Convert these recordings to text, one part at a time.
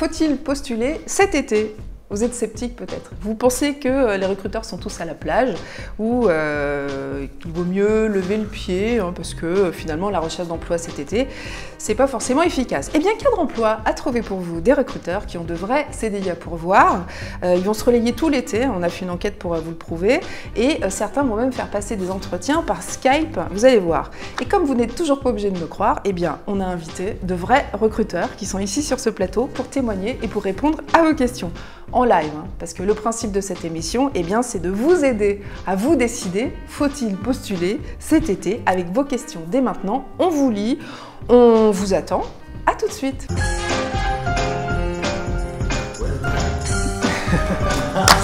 Faut-il postuler cet été? Vous êtes sceptique peut-être. Vous pensez que les recruteurs sont tous à la plage ou qu'il vaut mieux lever le pied parce que finalement la recherche d'emploi cet été, c'est pas forcément efficace. Eh bien, Cadre Emploi a trouvé pour vous des recruteurs qui ont de vrais CDI à pourvoir. Ils vont se relayer tout l'été, on a fait une enquête pour vous le prouver, et certains vont même faire passer des entretiens par Skype, vous allez voir. Et comme vous n'êtes toujours pas obligé de me croire, eh bien, on a invité de vrais recruteurs qui sont ici sur ce plateau pour témoigner et pour répondre à vos questions. En live, parce que le principe de cette émission, eh bien, c'est de vous aider à vous décider, faut-il postuler cet été avec vos questions dès maintenant. On vous lit, on vous attend, à tout de suite.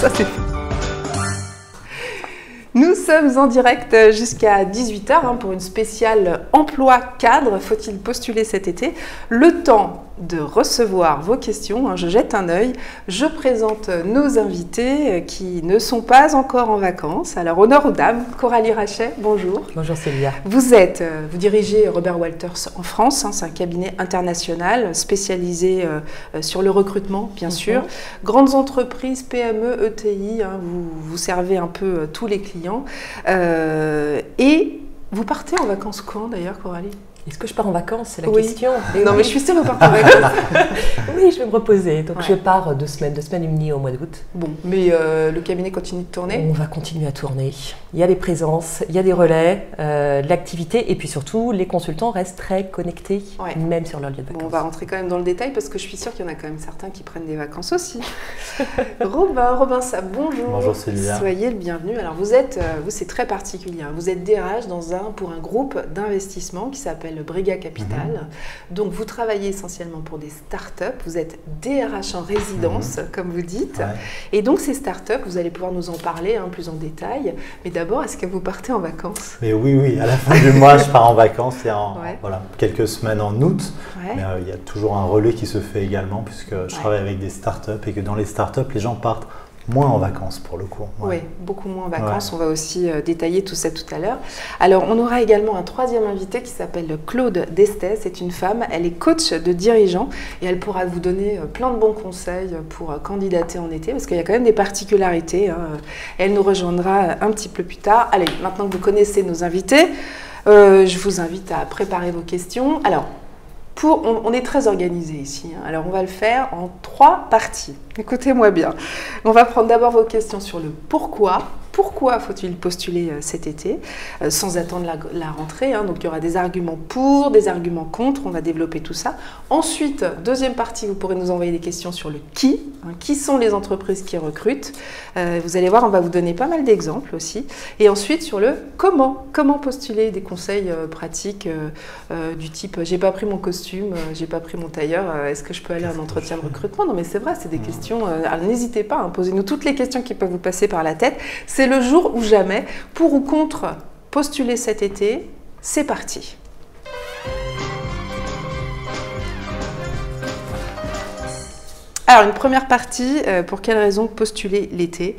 Ça c'est fait. Nous sommes en direct jusqu'à 18 h pour une spéciale emploi cadre. Faut-il postuler cet été? Le temps de recevoir vos questions, je jette un œil, je présente nos invités qui ne sont pas encore en vacances. Alors honneur aux dames, Coralie Rachet, bonjour. Bonjour Célia. Vous dirigez Robert Walters en France, c'est un cabinet international spécialisé sur le recrutement bien sûr. Grandes entreprises, PME, ETI, vous servez un peu tous les clients. Et vous partez en vacances quand d'ailleurs Coralie? Est-ce que je pars en vacances? C'est la question. Non, mais je suis sûre que vous partez en vacances. Oui, je vais me reposer. Donc je pars 2 semaines et demie au mois d'août. Bon, mais le cabinet continue de tourner? On va continuer à tourner. Il y a des présences, il y a des relais, de l'activité, et puis surtout, les consultants restent très connectés, même sur leur lieu de vacances. Bon, on va rentrer quand même dans le détail parce que je suis sûre qu'il y en a quand même certains qui prennent des vacances aussi. Robin Sapp, bonjour. Bonjour Célia. Soyez le bienvenu. Alors vous, c'est très particulier. Vous êtes DRH pour un groupe d'investissement qui s'appelle Briga Capital. Donc vous travaillez essentiellement pour des startups, vous êtes DRH en résidence, comme vous dites. Et donc ces startups, vous allez pouvoir nous en parler plus en détail. Mais d'abord, est-ce que vous partez en vacances? Mais oui, à la fin du mois, je pars en vacances. Il y a voilà, quelques semaines en août. Mais il y a toujours un relais qui se fait également, puisque je travaille avec des startups et que dans les startups, les gens partent moins en vacances pour le coup. Oui, beaucoup moins en vacances. On va aussi détailler tout ça tout à l'heure. Alors, on aura également un troisième invité qui s'appelle Claude Destès. C'est une femme, elle est coach de dirigeants et elle pourra vous donner plein de bons conseils pour candidater en été parce qu'il y a quand même des particularités. Elle nous rejoindra un petit peu plus tard. Allez, maintenant que vous connaissez nos invités, je vous invite à préparer vos questions. Alors, on est très organisé ici, alors on va le faire en 3 parties. Écoutez-moi bien. On va prendre d'abord vos questions sur le pourquoi. Pourquoi faut-il postuler cet été sans attendre la rentrée, donc il y aura des arguments pour, des arguments contre, on va développer tout ça. Ensuite, deuxième partie, vous pourrez nous envoyer des questions sur le qui. Qui sont les entreprises qui recrutent? Vous allez voir, on va vous donner pas mal d'exemples aussi. Et ensuite sur le comment. Comment postuler, des conseils pratiques du type j'ai pas pris mon costume, j'ai pas pris mon tailleur, est-ce que je peux aller à un entretien de recrutement? Non mais c'est vrai, c'est des questions, n'hésitez pas, posez-nous toutes les questions qui peuvent vous passer par la tête. C'est le jour ou jamais, pour ou contre postuler cet été, c'est parti. Alors, une première partie, pour quelle raison postuler l'été?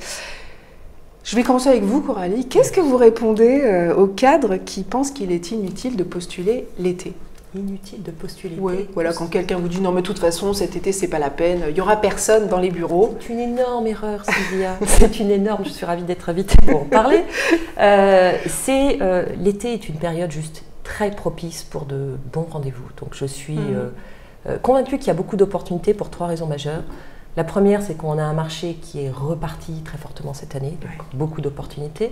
Je vais commencer avec vous, Coralie. Qu'est-ce que vous répondez aux cadres qui pensent qu'il est inutile de postuler l'été? Inutile de postuler. Oui, voilà, quand quelqu'un vous dit non mais de toute façon cet été c'est pas la peine, il y aura personne dans les bureaux. C'est une énorme erreur Sylvia, c'est une énorme, je suis ravie d'être invitée pour en parler. L'été est une période juste très propice pour de bons rendez-vous, donc je suis convaincue qu'il y a beaucoup d'opportunités pour 3 raisons majeures. La première, c'est qu'on a un marché qui est reparti très fortement cette année, donc beaucoup d'opportunités.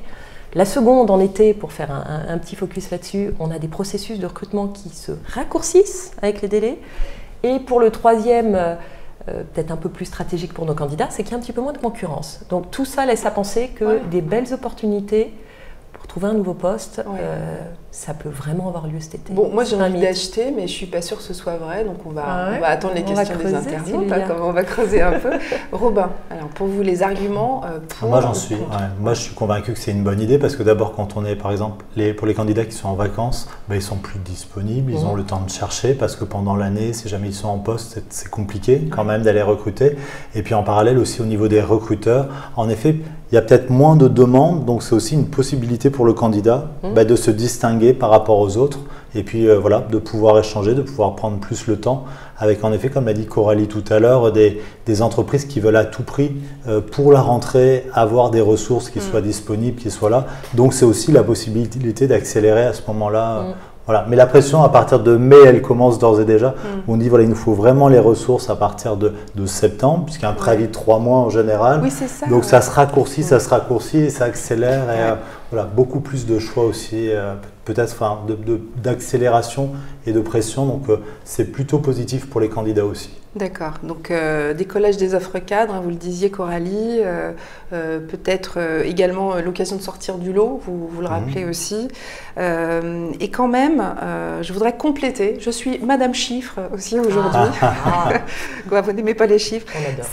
La seconde, en été, pour faire un petit focus là-dessus, on a des processus de recrutement qui se raccourcissent avec les délais. Et pour le troisième, peut-être un peu plus stratégique pour nos candidats, c'est qu'il y a un petit peu moins de concurrence. Donc tout ça laisse à penser que des belles opportunités pour trouver un nouveau poste, ça peut vraiment avoir lieu cet été. Bon, moi j'ai envie d'acheter, mais je suis pas sûre que ce soit vrai, donc on va attendre les questions des internautes, on va creuser un peu. Robin, alors pour vous les arguments pour moi moi je suis convaincu que c'est une bonne idée parce que d'abord quand on est par exemple pour les candidats qui sont en vacances, ils sont plus disponibles, ils ont le temps de chercher parce que pendant l'année, si jamais ils sont en poste, c'est compliqué quand même d'aller recruter. Et puis en parallèle aussi au niveau des recruteurs, en effet, il y a peut-être moins de demandes, donc c'est aussi une possibilité pour le candidat de se distinguer par rapport aux autres et puis voilà, de pouvoir échanger, de pouvoir prendre plus le temps avec en effet, comme l'a dit Coralie tout à l'heure, des entreprises qui veulent à tout prix, pour la rentrée, avoir des ressources qui soient disponibles, qui soient là. Donc c'est aussi la possibilité d'accélérer à ce moment-là. Voilà. Mais la pression à partir de mai, elle commence d'ores et déjà. On dit voilà, il nous faut vraiment les ressources à partir de septembre, puisqu'il y a un préavis de 3 mois en général. Oui, c'est ça. Donc ça se raccourcit, et ça accélère. Et voilà, beaucoup plus de choix aussi, peut-être d'accélération et de pression. Donc c'est plutôt positif pour les candidats aussi. D'accord. Donc décollage des offres cadres, hein, vous le disiez Coralie, peut-être également l'occasion de sortir du lot, vous le rappelez aussi. Et quand même, je voudrais compléter, je suis Madame Chiffre aussi aujourd'hui. Vous n'aimez pas les chiffres.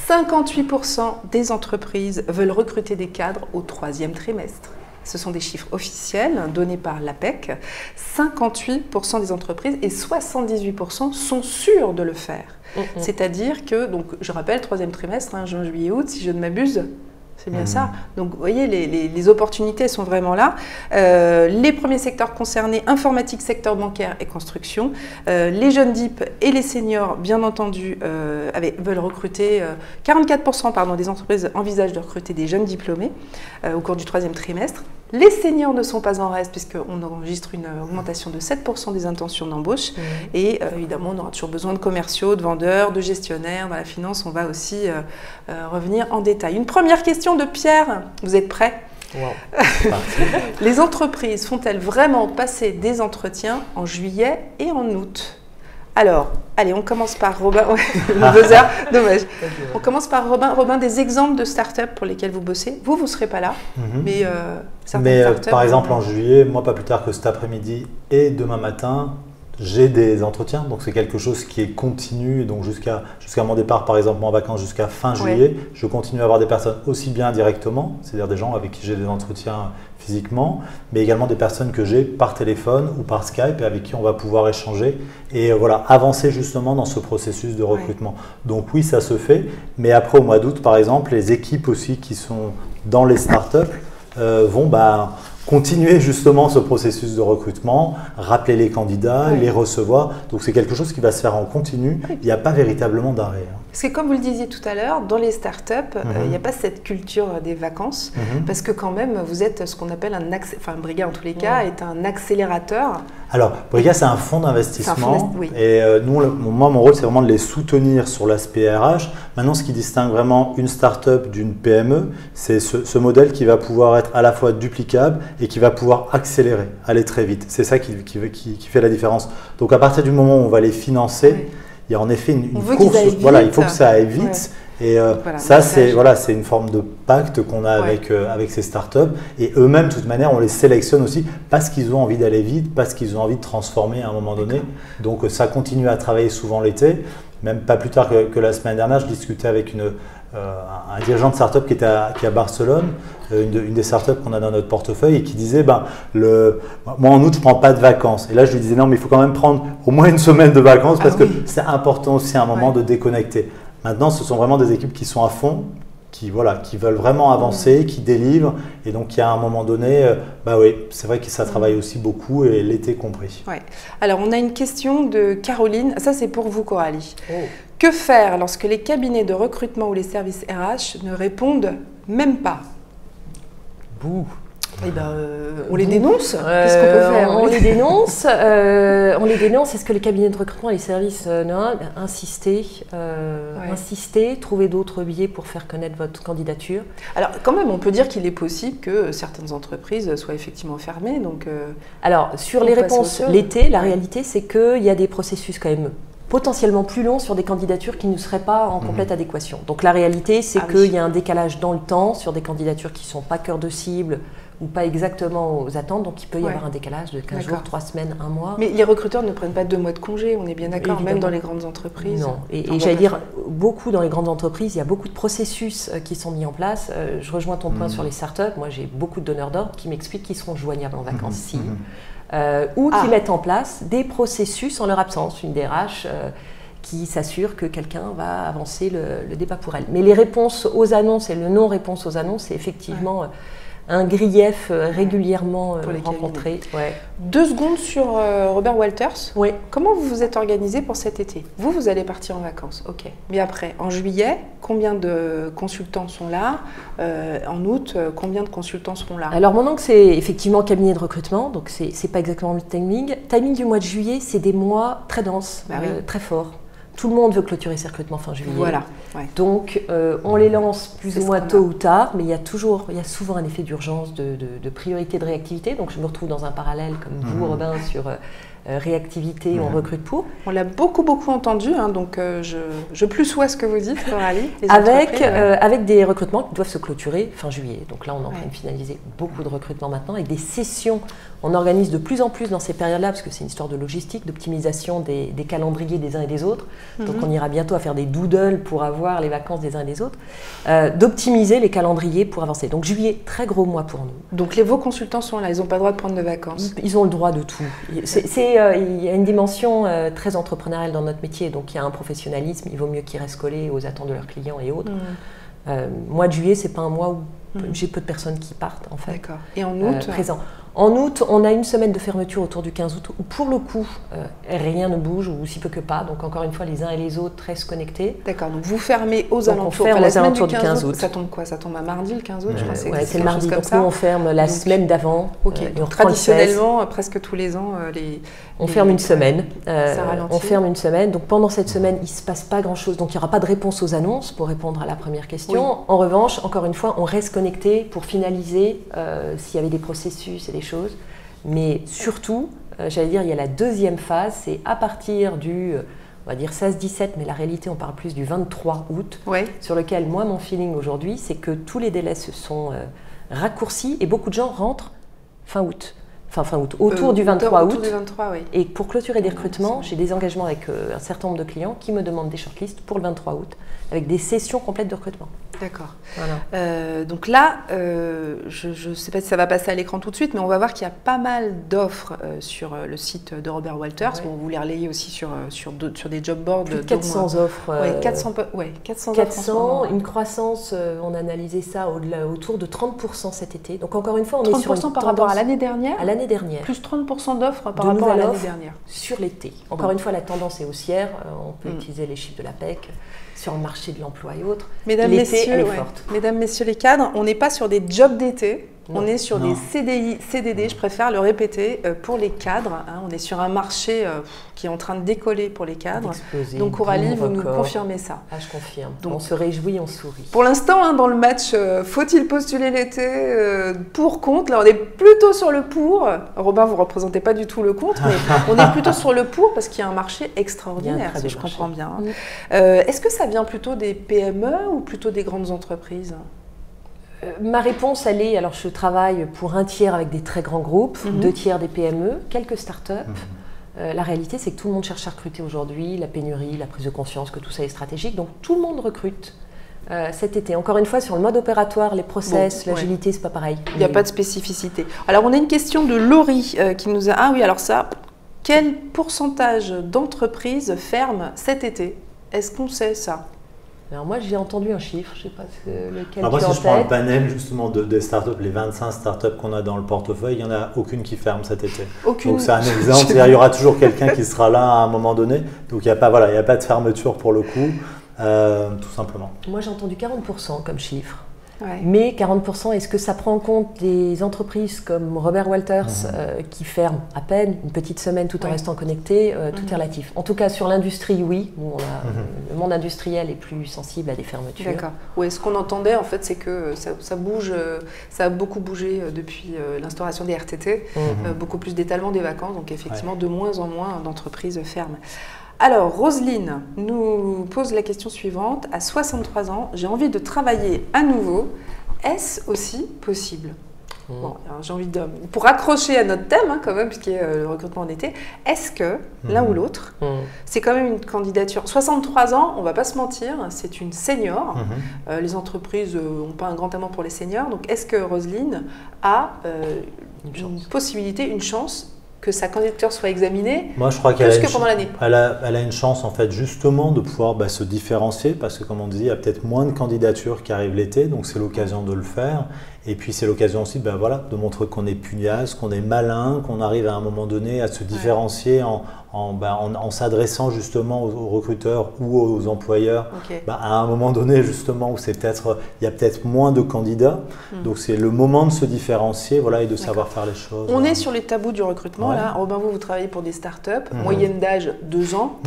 58% des entreprises veulent recruter des cadres au 3e trimestre. Ce sont des chiffres officiels donnés par l'APEC. 58% des entreprises et 78% sont sûrs de le faire. C'est-à-dire que, donc, je rappelle, 3e trimestre, hein, juin, juillet, août, si je ne m'abuse, c'est bien ça. Donc, vous voyez, les opportunités sont vraiment là. Les premiers secteurs concernés, informatique, secteur bancaire et construction. Les jeunes DIP et les seniors, bien entendu, veulent recruter. 44% des entreprises envisagent de recruter des jeunes diplômés au cours du 3e trimestre. Les seniors ne sont pas en reste puisqu'on enregistre une augmentation de 7% des intentions d'embauche. Et évidemment, on aura toujours besoin de commerciaux, de vendeurs, de gestionnaires. Dans la finance, on va aussi revenir en détail. Une première question de Pierre. Vous êtes prêts ? Wow. Les entreprises font-elles vraiment passer des entretiens en juillet et en août ? Alors, allez, on commence par Robin. Le buzzer, dommage. On commence par Robin. Robin, des exemples de start-up pour lesquelles vous bossez. Vous ne serez pas là, mais certaines start-up. Par exemple, en juillet, moi, pas plus tard que cet après-midi et demain matin, j'ai des entretiens. Donc, c'est quelque chose qui est continu. Donc, jusqu'à mon départ, par exemple, en vacances, jusqu'à fin juillet, je continue à avoir des personnes aussi bien directement, c'est-à-dire des gens avec qui j'ai des entretiens physiquement, mais également des personnes que j'ai par téléphone ou par Skype et avec qui on va pouvoir échanger et voilà, avancer justement dans ce processus de recrutement. Donc oui, ça se fait, mais après au mois d'août, par exemple, les équipes aussi qui sont dans les startups vont continuer justement ce processus de recrutement, rappeler les candidats, les recevoir. Donc c'est quelque chose qui va se faire en continu, il n'y a pas véritablement d'arrêt. Parce que comme vous le disiez tout à l'heure, dans les startups, il n'y a pas cette culture des vacances, parce que quand même, vous êtes ce qu'on appelle Briga en tous les cas, est un accélérateur. Alors, Briga, c'est un fonds d'investissement, et moi, mon rôle, c'est vraiment de les soutenir sur l'aspect RH. Maintenant, ce qui distingue vraiment une startup d'une PME, c'est ce modèle qui va pouvoir être à la fois duplicable et qui va pouvoir accélérer, aller très vite. C'est ça qui fait la différence. Donc, à partir du moment où on va les financer, il y a en effet une course. Voilà, il faut que ça aille vite. Et ça, c'est une forme de pacte qu'on a avec ces startups. Et eux-mêmes, de toute manière, on les sélectionne aussi parce qu'ils ont envie d'aller vite, parce qu'ils ont envie de transformer à un moment donné. Donc, ça continue à travailler souvent l'été. Même pas plus tard que la semaine dernière, je discutais avec un dirigeant de startup qui est à Barcelone, une des startups qu'on a dans notre portefeuille, et qui disait moi en août je prends pas de vacances. Et là je lui disais non, mais il faut quand même prendre au moins une semaine de vacances parce que c'est important aussi à un moment de déconnecter. Maintenant, ce sont vraiment des équipes qui sont à fond, qui veulent vraiment avancer, qui délivrent, et donc il y a un moment donné, c'est vrai que ça travaille aussi beaucoup, et l'été compris. Ouais. Alors on a une question de Caroline, ça c'est pour vous Coralie. Que faire lorsque les cabinets de recrutement ou les services RH ne répondent même pas? Bouh. On les dénonce. Qu'est-ce qu'on peut faire? On les dénonce. On les dénonce. Est-ce que les cabinets de recrutement et les services insister, trouver d'autres biais pour faire connaître votre candidature? Alors, quand même, on peut dire qu'il est possible que certaines entreprises soient effectivement fermées. Donc, alors, sur les réponses l'été, la réalité, c'est qu'il y a des processus quand même potentiellement plus longs sur des candidatures qui ne seraient pas en complète adéquation. Donc, la réalité, c'est qu'il y a un décalage dans le temps sur des candidatures qui ne sont pas cœur de cible ou pas exactement aux attentes, donc il peut y avoir un décalage de 15 jours, 3 semaines, 1 mois. Mais les recruteurs ne prennent pas 2 mois de congé, on est bien d'accord, même dans les grandes entreprises. Non, et j'allais dire, beaucoup dans les grandes entreprises, il y a beaucoup de processus qui sont mis en place. Je rejoins ton point sur les startups, moi j'ai beaucoup de donneurs d'ordre qui m'expliquent qu'ils seront joignables en vacances ou qui mettent en place des processus en leur absence, une DRH qui s'assure que quelqu'un va avancer le débat pour elle. Mais les réponses aux annonces et le non-réponse aux annonces, c'est effectivement un grief régulièrement rencontré. 2 secondes sur Robert Walters. Oui. Comment vous vous êtes organisé pour cet été? Vous allez partir en vacances, ok. Mais après, en juillet, combien de consultants sont là? En août, combien de consultants seront là? Alors mon oncle, c'est effectivement cabinet de recrutement, donc c'est pas exactement le timing. Timing du mois de juillet, c'est des mois très denses, très forts. Tout le monde veut clôturer ses recrutements fin juillet. Voilà. Donc, on les lance plus ou moins tôt ou tard, mais il y a souvent un effet d'urgence, de priorité, de réactivité. Donc, je me retrouve dans un parallèle, comme vous, Robin, sur réactivité, on recrute pour. On l'a beaucoup entendu, hein, donc je plus sois ce que vous dites, Coralie. Avec des recrutements qui doivent se clôturer fin juillet. Donc là, on est en train de finaliser beaucoup de recrutements maintenant, avec des sessions. On organise de plus en plus dans ces périodes-là, parce que c'est une histoire de logistique, d'optimisation des calendriers des uns et des autres. Donc on ira bientôt à faire des doodles pour avoir les vacances des uns et des autres. D'optimiser les calendriers pour avancer. Donc juillet, très gros mois pour nous. Donc vos consultants sont là, ils n'ont pas le droit de prendre de vacances? Ils ont le droit de tout. Il y a une dimension très entrepreneuriale dans notre métier, donc il y a un professionnalisme, il vaut mieux qu'ils restent collés aux attentes de leurs clients et autres. Mois de juillet, c'est pas un mois où j'ai peu de personnes qui partent en fait. D'accord. Et en août présent. En août, on a une semaine de fermeture autour du 15 août où pour le coup, rien ne bouge ou si peu que pas. Donc encore une fois, les uns et les autres restent connectés. D'accord, donc vous fermez aux alentours. Aux alentours du 15 août. Ça tombe quoi? Ça tombe à mardi le 15 août, je crois. C'est le mardi, donc nous on ferme la semaine d'avant. Donc traditionnellement, presque tous les ans, on ferme une semaine. Ça ralentit. On ferme une semaine. Donc pendant cette semaine, il ne se passe pas grand-chose. Donc il n'y aura pas de réponse aux annonces pour répondre à la première question. Oui. En revanche, encore une fois, on reste connecté pour finaliser s'il y avait des processus et des choses. Mais surtout, j'allais dire, il y a la deuxième phase, c'est à partir du, on va dire 16-17, mais la réalité, on parle plus du 23 août, sur lequel, moi, mon feeling aujourd'hui, c'est que tous les délais se sont raccourcis et beaucoup de gens rentrent fin août. Fin août, autour du 23 août. Du 23, oui. Et pour clôturer des recrutements, j'ai des engagements avec un certain nombre de clients qui me demandent des shortlists pour le 23 août, avec des sessions complètes de recrutement. D'accord. Voilà. Donc là, je ne sais pas si ça va passer à l'écran tout de suite, mais on va voir qu'il y a pas mal d'offres sur le site de Robert Walters. Bon, vous les relayez aussi sur des job boards. Plus de 400 offres. 400, une croissance, on a analysé ça autour de 30% cet été. Donc encore une fois, on est sur une 30% par rapport à l'année dernière. À l'année dernière. Plus 30% d'offres par rapport à l'année dernière. Sur l'été. Encore une fois, la tendance est haussière. On peut utiliser les chiffres de l'APEC sur le marché de l'emploi et autres. Mesdames, messieurs les cadres, on n'est pas sur des jobs d'été. Non, on est sur des CDI, CDD, je préfère le répéter, pour les cadres. Hein, on est sur un marché qui est en train de décoller pour les cadres. Donc Coralie, vous nous confirmez ça? Ah, je confirme. Donc, on se réjouit, on sourit. Pour l'instant, dans le match, faut-il postuler l'été pour, contre? Là, on est plutôt sur le pour. Robin, vous ne représentez pas du tout le contre, mais on est plutôt sur le pour parce qu'il y a un marché extraordinaire, si je comprends bien. Est-ce que ça vient plutôt des PME ou plutôt des grandes entreprises? Ma réponse, elle est, alors je travaille pour un tiers avec des très grands groupes, 2 tiers des PME, quelques startups. La réalité, c'est que tout le monde cherche à recruter aujourd'hui, la pénurie, la prise de conscience que tout ça est stratégique, donc tout le monde recrute cet été. Encore une fois, sur le mode opératoire, les process, l'agilité, c'est pas pareil. Il n'y a pas de spécificité. Alors, on a une question de Laurie qui nous a... Ah oui, alors ça, quel pourcentage d'entreprises ferment cet été? Est-ce qu'on sait ça? Alors moi, j'ai entendu un chiffre, je ne sais pas lequel moi, si je prends le panel justement des startups, les 25 startups qu'on a dans le portefeuille, il n'y en a aucune qui ferme cet été. Aucune. Donc c'est un exemple, il y aura toujours quelqu'un qui sera là à un moment donné. Donc il n'y a pas de fermeture pour le coup, tout simplement. Moi, j'ai entendu 40% comme chiffre. Ouais. Mais 40%, est-ce que ça prend en compte des entreprises comme Robert Walters qui ferment à peine une petite semaine tout en restant connectés? Tout est relatif. En tout cas, sur l'industrie, oui. Le monde industriel est plus sensible à des fermetures. D'accord. Ouais, ce qu'on entendait, en fait, c'est que ça bouge, ça a beaucoup bougé depuis l'instauration des RTT, beaucoup plus d'étalement des vacances. Donc, effectivement, de moins en moins d'entreprises ferment. Alors, Roselyne nous pose la question suivante. À 63 ans, j'ai envie de travailler à nouveau. Est-ce aussi possible? Bon, j'ai envie de... Pour accrocher à notre thème, quand même, puisqu'il y a le recrutement en été, est-ce que l'un ou l'autre, c'est quand même une candidature... 63 ans, on ne va pas se mentir, c'est une senior. Les entreprises n'ont pas un grand amour pour les seniors. Donc, est-ce que Roselyne a une possibilité, une chance que sa candidature soit examinée Moi, je crois plus que pendant l'année. Elle a une chance, en fait, justement, de pouvoir se différencier parce que, comme on dit, il y a peut-être moins de candidatures qui arrivent l'été, donc c'est l'occasion de le faire. Et puis, c'est l'occasion aussi de montrer qu'on est pugnace, qu'on est malin, qu'on arrive à un moment donné à se différencier en s'adressant justement aux recruteurs ou aux employeurs. À un moment donné, justement, où il y a peut-être moins de candidats. Donc, c'est le moment de se différencier et de savoir faire les choses. On est sur les tabous du recrutement. Là. Robin, vous travaillez pour des startups, moyenne d'âge 2 ans.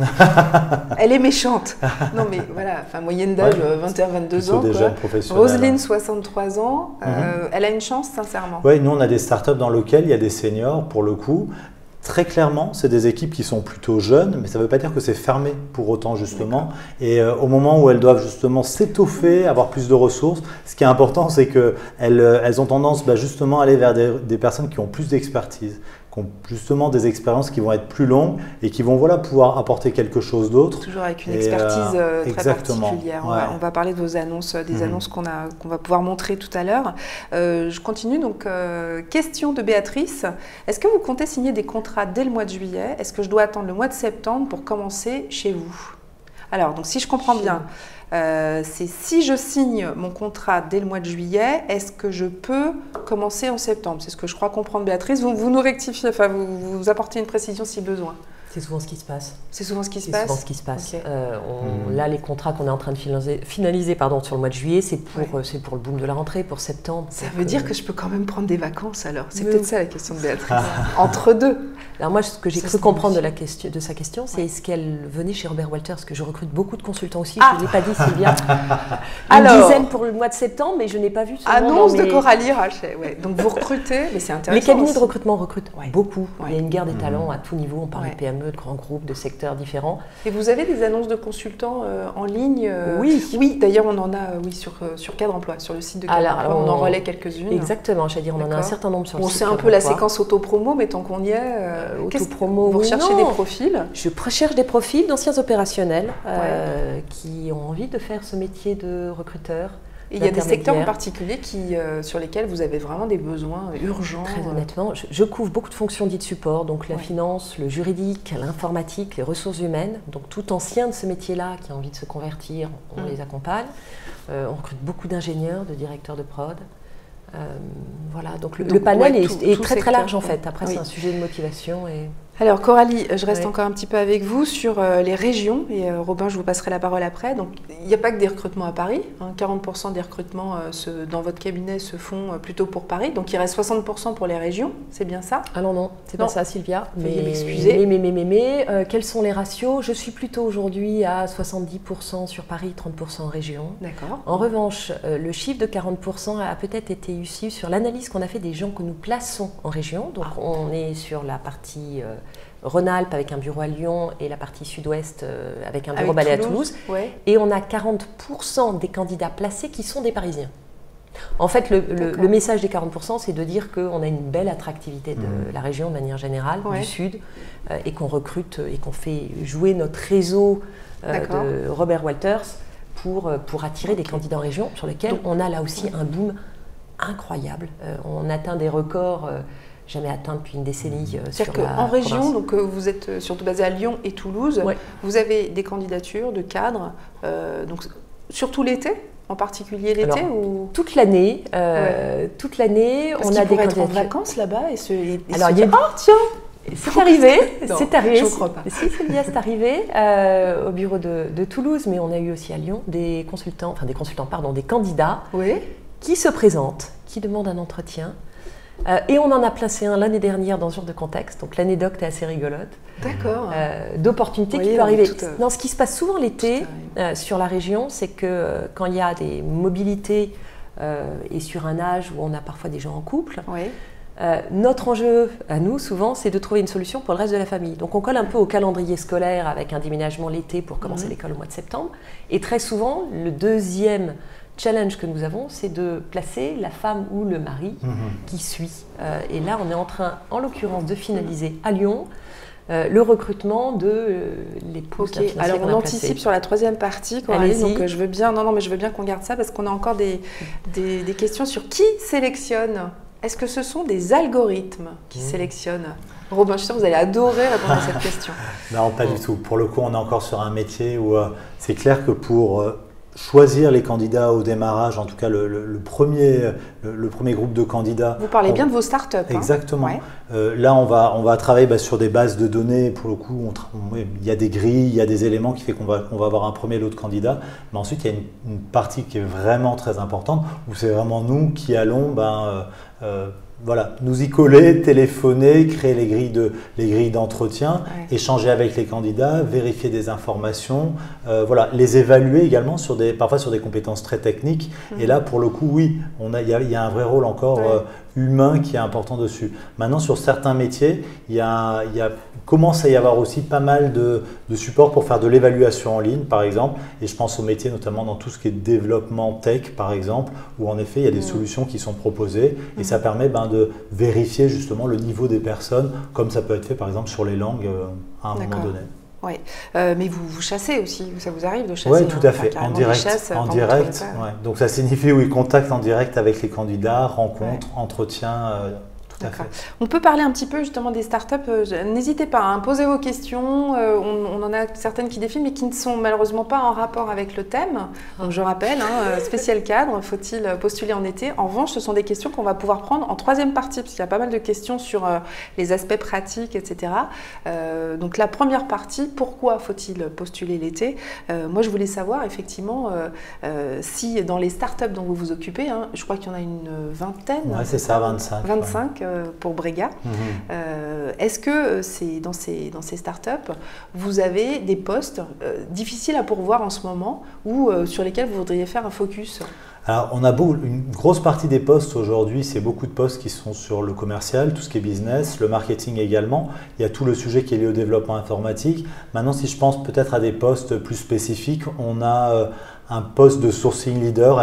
Elle est méchante. Non, mais voilà, moyenne d'âge 21-22 ans. Des jeunes professionnels. Roselyne, 63 ans. Elle a une chance, sincèrement. Oui, nous, on a des startups dans lesquelles il y a des seniors, pour le coup. Très clairement, c'est des équipes qui sont plutôt jeunes, mais ça ne veut pas dire que c'est fermé pour autant, justement. Et au moment où elles doivent justement s'étoffer, avoir plus de ressources, ce qui est important, c'est qu'elles ont tendance justement à aller vers des personnes qui ont plus d'expertise, qui ont justement des expériences qui vont être plus longues et qui vont pouvoir apporter quelque chose d'autre. Toujours avec une expertise très particulière. On va parler de vos annonces, des annonces qu'on va pouvoir montrer tout à l'heure. Je continue, donc question de Béatrice. Est-ce que vous comptez signer des contrats dès le mois de juillet? Est-ce que je dois attendre le mois de septembre pour commencer chez vous? Alors, donc, si je comprends bien, c'est si je signe mon contrat dès le mois de juillet, est-ce que je peux commencer en septembre? C'est ce que je crois comprendre, Béatrice. Vous nous rectifiez, vous apportez une précision si besoin. C'est souvent ce qui se passe. C'est souvent ce qui se passe. C'est souvent ce qui se passe. Là, les contrats qu'on est en train de finaliser sur le mois de juillet, c'est pour le boom de la rentrée, pour septembre. Ça veut dire que je peux quand même prendre des vacances alors. C'est peut-être ça la question de Béatrice. Entre deux. Alors moi, ce que j'ai cru comprendre de sa question, c'est est-ce qu'elle venait chez Robert Walters, parce que je recrute beaucoup de consultants aussi. Je ne l'ai pas dit, Sylvia. Une dizaine pour le mois de septembre, mais je n'ai pas vu ce annonce de Coralie Rachet. Donc vous recrutez, mais c'est intéressant. Les cabinets de recrutement recrutent beaucoup. Il y a une guerre des talents à tout niveau. On parle de PME, de grands groupes, de secteurs différents. Et vous avez des annonces de consultants en ligne? Oui. D'ailleurs, on en a sur Cadre Emploi, sur le site de Cadre Emploi. On en relaie quelques-unes. Exactement, c'est-à-dire on en a un certain nombre sur le site. C'est un peu la séquence auto-promo, mais tant qu'on y est, auto-promo. Vous recherchez des profils? Je recherche des profils d'anciens opérationnels qui ont envie de faire ce métier de recruteur. Et il y a des secteurs en particulier sur lesquels vous avez vraiment des besoins urgents? Très honnêtement, je couvre beaucoup de fonctions dites support, donc la finance, le juridique, l'informatique, les ressources humaines. Donc tout ancien de ce métier-là qui a envie de se convertir, on les accompagne. On recrute beaucoup d'ingénieurs, de directeurs de prod. Donc le panel est très très large en fait. Après, c'est un sujet de motivation. Alors Coralie, je reste encore un petit peu avec vous sur les régions et Robin, je vous passerai la parole après. Donc il n'y a pas que des recrutements à Paris, 40% des recrutements dans votre cabinet se font plutôt pour Paris, donc il reste 60% pour les régions, c'est bien ça? Alors non, c'est pas ça Sylvia, veuillez m'excuser. Mais quels sont les ratios? Je suis plutôt aujourd'hui à 70% sur Paris, 30% en région. D'accord. En revanche, le chiffre de 40% a peut-être été issu sur l'analyse qu'on a fait des gens que nous plaçons en région, donc on est sur la partie Rhône-Alpes avec un bureau à Lyon et la partie sud-ouest avec un bureau balai à Toulouse. Et on a 40% des candidats placés qui sont des Parisiens. En fait, le message des 40%, c'est de dire qu'on a une belle attractivité de la région de manière générale, du sud, et qu'on recrute et qu'on fait jouer notre réseau de Robert Walters pour attirer des candidats en région sur lesquels on a là aussi un boom incroyable. On atteint des records jamais atteints depuis une décennie. C'est-à-dire qu'en région, donc, vous êtes surtout basé à Lyon et Toulouse, vous avez des candidatures de cadres, donc, surtout l'été, en particulier l'été ou... Toute l'année, on a des candidatures. Être en vacances là-bas Alors, il y a... Oh, tiens, c'est arrivé, c'est arrivé. Je ne crois pas. Si, Sylvia, c'est arrivé au bureau de Toulouse, mais on a eu aussi à Lyon des candidats qui se présentent, qui demandent un entretien. Et on en a placé un l'année dernière dans ce genre de contexte, donc l'anecdote est assez rigolote. D'accord. D'opportunités qui peuvent arriver. Non, ce qui se passe souvent l'été sur la région, c'est que quand il y a des mobilités et sur un âge où on a parfois des gens en couple, notre enjeu à nous, souvent, c'est de trouver une solution pour le reste de la famille. Donc on colle un peu au calendrier scolaire avec un déménagement l'été pour commencer l'école au mois de septembre. Et très souvent, le deuxième challenge que nous avons, c'est de placer la femme ou le mari qui suit. Et là, on est en train, en l'occurrence, de finaliser à Lyon le recrutement de l'épouse. Alors on anticipe sur la troisième partie, Coralie, donc je veux bien, mais je veux bien qu'on garde ça parce qu'on a encore des questions sur qui sélectionne. Est-ce que ce sont des algorithmes qui sélectionnent? Robin, je suis sûre que vous allez adorer répondre à cette question. Non, pas du tout. Pour le coup, on est encore sur un métier où c'est clair que pour choisir les candidats au démarrage, en tout cas le premier groupe de candidats. Vous parlez bien de vos startups. Exactement. Ouais. Là, on va travailler sur des bases de données. Pour le coup, il y a des grilles, il y a des éléments qui fait qu'on va avoir un premier lot de candidats. Mais ensuite, il y a une partie qui est vraiment très importante, où c'est vraiment nous qui allons voilà, nous y coller, téléphoner, créer les grilles d'entretien, échanger avec les candidats, vérifier des informations, voilà, les évaluer également parfois sur des compétences très techniques. Et là, pour le coup, oui, il y a un vrai rôle encore humain qui est important dessus. Maintenant, sur certains métiers, commence à y avoir aussi pas mal de supports pour faire de l'évaluation en ligne, par exemple. Et je pense aux métiers notamment dans tout ce qui est développement tech, par exemple, où en effet, il y a des solutions qui sont proposées et ça permet de vérifier justement le niveau des personnes, comme ça peut être fait par exemple sur les langues à un moment donné. Oui, mais vous chassez aussi, ça vous arrive de chasser? Oui, tout à fait, en direct. Donc ça signifie contact en direct avec les candidats, rencontres, entretiens. Tout à fait. On peut parler un petit peu justement des startups. N'hésitez pas à poser vos questions. On en a certaines qui défilent mais qui ne sont malheureusement pas en rapport avec le thème. Donc je rappelle, spécial cadre, faut-il postuler en été? En revanche, ce sont des questions qu'on va pouvoir prendre en troisième partie parce qu'il y a pas mal de questions sur les aspects pratiques, etc. Donc la première partie, pourquoi faut-il postuler l'été? Moi, je voulais savoir effectivement si dans les startups dont vous vous occupez, je crois qu'il y en a une vingtaine. Oui, c'est ça, 25. 25. Pour Brega. Est-ce que dans ces startups, vous avez des postes difficiles à pourvoir en ce moment ou sur lesquels vous voudriez faire un focus? Alors, on a une grosse partie des postes aujourd'hui, c'est beaucoup de postes qui sont sur le commercial, tout ce qui est business, le marketing également. Il y a tout le sujet qui est lié au développement informatique. Maintenant, si je pense peut-être à des postes plus spécifiques, on a un poste de sourcing leader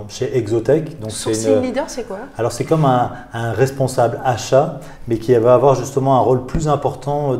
chez Exotech. Donc sourcing leader, c'est quoi? Alors, c'est comme un responsable achat, mais qui va avoir justement un rôle plus important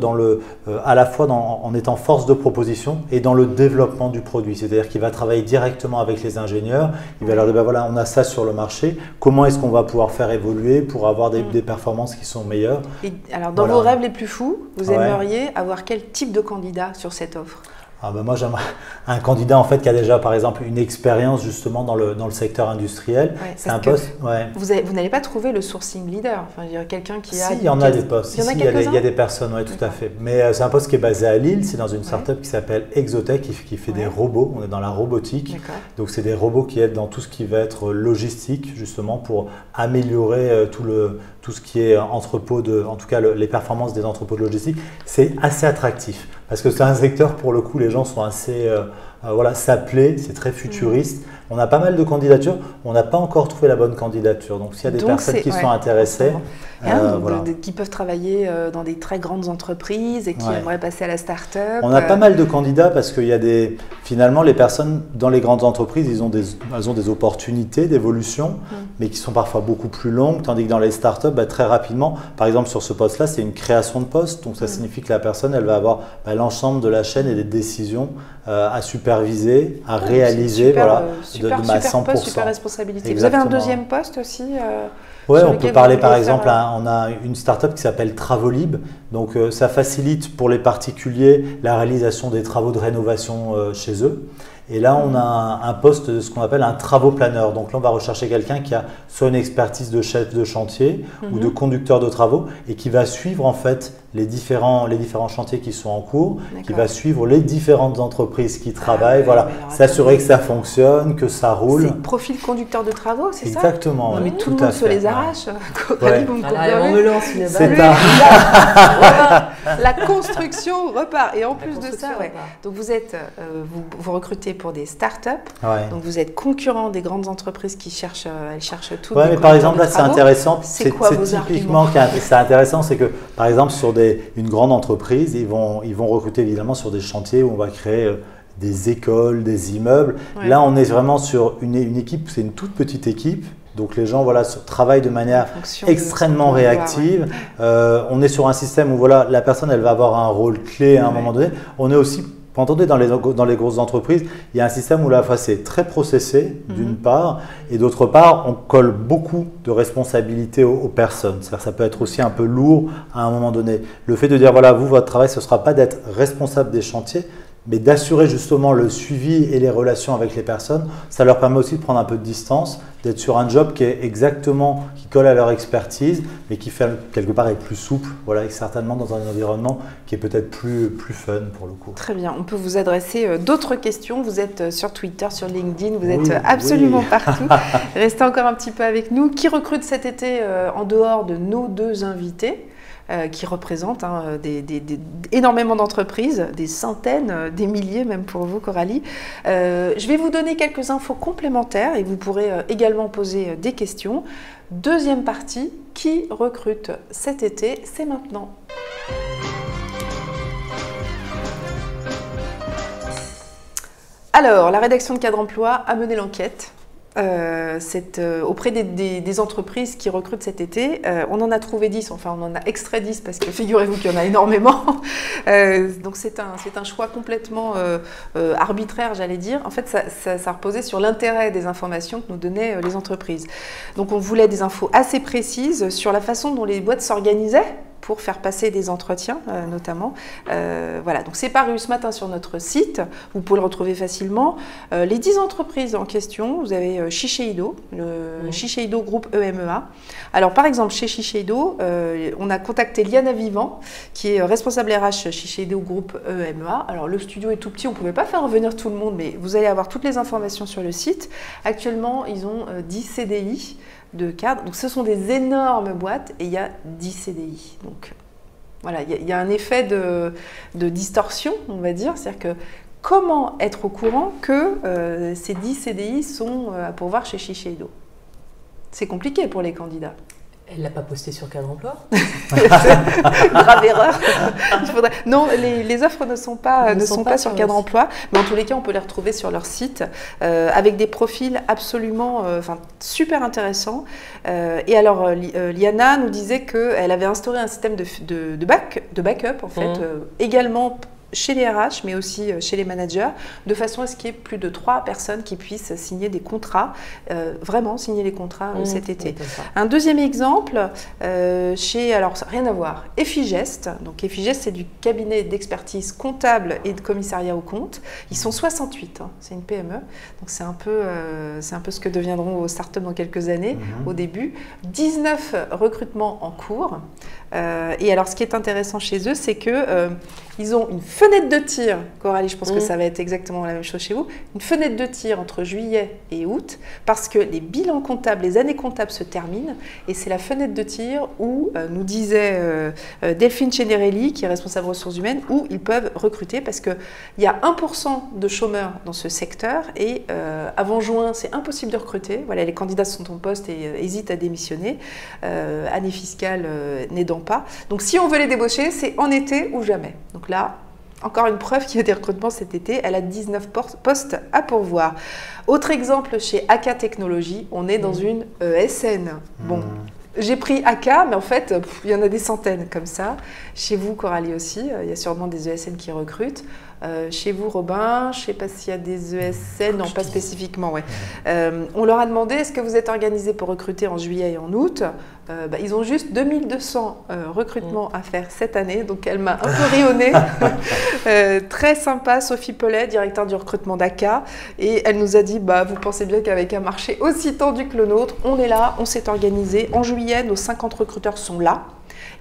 à la fois en étant force de proposition et dans le développement du produit. C'est-à-dire qu'il va travailler directement avec les ingénieurs. Il va leur dire, voilà, on a ça sur le marché. Comment est-ce qu'on va pouvoir faire évoluer pour avoir des performances qui sont meilleures? Et alors, dans vos rêves les plus fous, vous aimeriez avoir quel type de candidat sur cette offre? Moi, j'aimerais un candidat en fait qui a déjà, par exemple, une expérience justement dans le secteur industriel. C'est un poste. Vous n'allez pas trouver le sourcing leader. Enfin, il y a quelqu'un qui a. Si, il y en a des postes. Il y a des personnes, oui, tout à fait. Mais c'est un poste qui est basé à Lille. C'est dans une startup qui s'appelle Exotech qui fait des robots. On est dans la robotique. Donc, c'est des robots qui aident dans tout ce qui va être logistique, justement, pour améliorer tout ce qui est entrepôt en tout cas les performances des entrepôts de logistique. C'est assez attractif parce que c'est un secteur, pour le coup, les gens sont assez, ça plaît, c'est très futuriste. On a pas mal de candidatures, on n'a pas encore trouvé la bonne candidature. Donc, s'il y a des personnes qui sont intéressées, qui peuvent travailler dans des très grandes entreprises et qui aimeraient passer à la start-up. On a pas mal de candidats parce qu'il y a finalement, les personnes dans les grandes entreprises, elles ont des opportunités d'évolution, mais qui sont parfois beaucoup plus longues, tandis que dans les start-up, très rapidement, par exemple sur ce poste-là, c'est une création de poste. Donc, ça signifie que la personne, elle va avoir l'ensemble de la chaîne et des décisions à superviser, à réaliser, super 100%. Poste, super responsabilité. Exactement. Vous avez un deuxième poste aussi Oui, on peut parler par exemple, on a une start-up qui s'appelle Travolib. Donc ça facilite pour les particuliers la réalisation des travaux de rénovation chez eux. Et là, on a un poste de ce qu'on appelle un travaux-planeur. Donc là, on va rechercher quelqu'un qui a soit une expertise de chef de chantier ou de conducteur de travaux et qui va suivre en fait les différents chantiers qui sont en cours, qui va suivre les différentes entreprises qui travaillent, s'assurer que ça fonctionne, que ça roule. C'est profil conducteur de travaux, c'est ça? Exactement. Non, mais tout le monde se les arrache. On me lance une balle. C'est la construction repart. Et en plus de ça, donc vous recrutez pour des startups. Donc vous êtes concurrent des grandes entreprises qui cherchent toutes. Mais par exemple là, c'est intéressant. C'est typiquement c'est intéressant, c'est que par exemple sur une grande entreprise, ils vont recruter évidemment sur des chantiers où on va créer des écoles, des immeubles. Là, on est vraiment sur une équipe, c'est une toute petite équipe. Donc les gens travaillent de manière extrêmement réactive. On est sur un système où la personne elle va avoir un rôle clé à un moment donné. On est aussi quand on est dans les grosses entreprises, il y a un système où la fois c'est très processé d'une part, et d'autre part, on colle beaucoup de responsabilités aux personnes. C'est-à-dire, ça peut être aussi un peu lourd à un moment donné. Le fait de dire, voilà, vous, votre travail, ce ne sera pas d'être responsable des chantiers, mais d'assurer justement le suivi et les relations avec les personnes, ça leur permet aussi de prendre un peu de distance, d'être sur un job qui est exactement, qui colle à leur expertise, mais qui fait quelque part est plus souple, voilà, et certainement dans un environnement qui est peut-être plus fun pour le coup. Très bien, on peut vous adresser d'autres questions, vous êtes sur Twitter, sur LinkedIn, vous êtes absolument partout. Restez encore un petit peu avec nous. Qui recrute cet été en dehors de nos deux invités qui représentent énormément d'entreprises, des centaines, des milliers même pour vous, Coralie. Je vais vous donner quelques infos complémentaires et vous pourrez également poser des questions. Deuxième partie, qui recrute cet été? C'est maintenant. Alors, la rédaction de Cadre Emploi a mené l'enquête. Auprès des entreprises qui recrutent cet été. On en a trouvé 10, enfin on en a extrait 10 parce que figurez-vous qu'il y en a énormément. Donc c'est un choix complètement arbitraire, j'allais dire. En fait, ça reposait sur l'intérêt des informations que nous donnaient les entreprises. Donc on voulait des infos assez précises sur la façon dont les boîtes s'organisaient pour faire passer des entretiens notamment. Voilà, donc c'est paru ce matin sur notre site, vous pouvez le retrouver facilement. Les 10 entreprises en question, vous avez Shiseido, le Shiseido groupe EMEA. Alors par exemple chez Shiseido, on a contacté Liana Vivant, qui est responsable RH Shiseido groupe EMEA. Alors le studio est tout petit, on ne pouvait pas faire revenir tout le monde, mais vous allez avoir toutes les informations sur le site. Actuellement, ils ont 10 CDI de cadres. Donc ce sont des énormes boîtes et il y a 10 CDI. Donc voilà, il y a un effet de distorsion, on va dire. C'est-à-dire que comment être au courant que ces 10 CDI sont à pourvoir chez Shiseido? C'est compliqué pour les candidats. Elle ne l'a pas posté sur Cadre Emploi? Grave erreur. Non, les offres ne sont pas sur Cadre Emploi, mais en tous les cas, on peut les retrouver sur leur site avec des profils absolument super intéressants. Et alors, Liana nous disait qu'elle avait instauré un système de backup, en fait, également chez les RH, mais aussi chez les managers, de façon à ce qu'il y ait plus de 3 personnes qui puissent signer des contrats, vraiment signer les contrats cet été. Un deuxième exemple, alors rien à voir, Effigest. Donc Effigest, c'est du cabinet d'expertise comptable et de commissariat aux comptes. Ils sont 68, c'est une PME, donc c'est un peu ce que deviendront vos startups dans quelques années, au début. 19 recrutements en cours. Et alors, ce qui est intéressant chez eux, c'est que ils ont une fenêtre de tir. Coralie, je pense que ça va être exactement la même chose chez vous. Une fenêtre de tir entre juillet et août, parce que les bilans comptables, les années comptables se terminent. Et c'est la fenêtre de tir où, nous disait Delphine Cenerelli, qui est responsable ressources humaines, où ils peuvent recruter, parce qu'il y a 1% de chômeurs dans ce secteur. Et avant juin, c'est impossible de recruter. Voilà, les candidats sont en poste et hésitent à démissionner. Année fiscale n'aidant pas. Donc si on veut les débaucher, c'est en été ou jamais. Donc là, encore une preuve qu'il y a des recrutements cet été. Elle a 19 postes à pourvoir. Autre exemple chez AK Technologies, on est dans une ESN. Bon, j'ai pris AK, mais en fait, il y en a des centaines comme ça. Chez vous, Coralie aussi, il y a sûrement des ESN qui recrutent. Chez vous, Robin, je ne sais pas s'il y a des ESN, non, pas spécifiquement. Ouais. On leur a demandé, est-ce que vous êtes organisé pour recruter en juillet et en août? Ils ont juste 2200 recrutements à faire cette année, donc elle m'a un peu rayonnée. Très sympa, Sophie Pellet, directeur du recrutement d'ACA, et elle nous a dit, vous pensez bien qu'avec un marché aussi tendu que le nôtre, on est là, on s'est organisé. En juillet, nos 50 recruteurs sont là.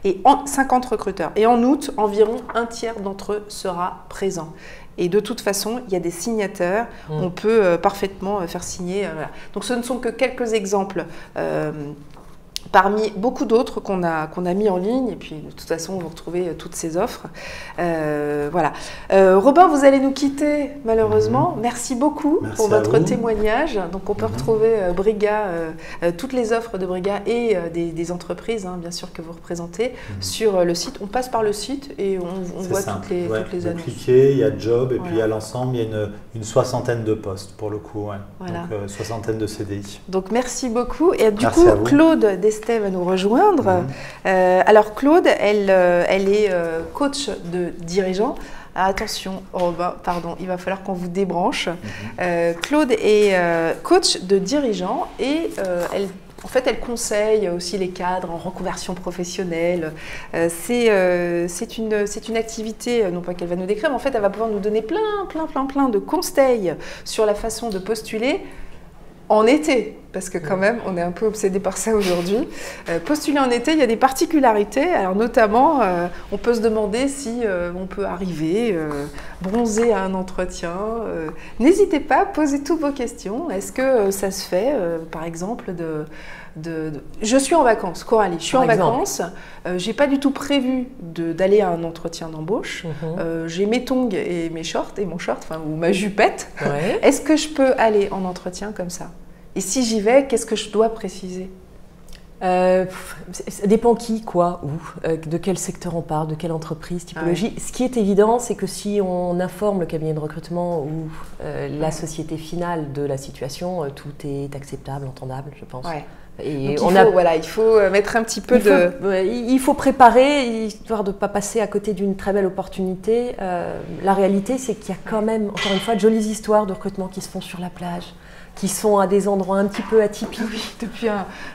Et 50 recruteurs. Et en août, environ un tiers d'entre eux sera présent. Et de toute façon, il y a des signataires. On peut parfaitement faire signer. Voilà. Donc ce ne sont que quelques exemples parmi beaucoup d'autres qu'on a mis en ligne. Et puis de toute façon, vous retrouvez toutes ces offres. Voilà. Robin, vous allez nous quitter malheureusement. Merci beaucoup pour votre témoignage. Donc on peut retrouver Briga, toutes les offres de Briga et des entreprises, bien sûr, que vous représentez sur le site. On passe par le site et on voit toutes les annonces. Cliquez, il y a Job et puis à l'ensemble, il y a une soixantaine de postes pour le coup. Voilà. Donc soixantaine de CDI. Donc merci beaucoup. Et du coup, Claude Destet va nous rejoindre. Alors Claude, elle est coach de dirigeants. attention, pardon, il va falloir qu'on vous débranche. Claude est coach de dirigeants et elle conseille aussi les cadres en reconversion professionnelle. C'est une activité, non pas qu'elle va nous décrire, mais en fait, elle va pouvoir nous donner plein de conseils sur la façon de postuler en été, parce que quand même, on est un peu obsédé par ça aujourd'hui. Postuler en été, il y a des particularités. Alors notamment, on peut se demander si on peut arriver bronzé à un entretien. N'hésitez pas à poser toutes vos questions. Est-ce que ça se fait, par exemple, je suis en vacances, Coralie, je suis en vacances, j'ai pas du tout prévu d'aller à un entretien d'embauche, j'ai mes tongs et mes shorts, et mon short, ou ma jupette. Ouais. Est-ce que je peux aller en entretien comme ça? Et si j'y vais, qu'est-ce que je dois préciser? Ça dépend qui, quoi, où, de quel secteur on parle, de quelle entreprise, typologie. Ce qui est évident, c'est que si on informe le cabinet de recrutement ou la société finale de la situation, tout est acceptable, entendable, je pense. Ouais. Et il faut mettre un petit peu il faut préparer, histoire de ne pas passer à côté d'une très belle opportunité. La réalité, c'est qu'il y a quand même, encore une fois, de jolies histoires de recrutement qui se font sur la plage, qui sont à des endroits un petit peu atypiques. Oui,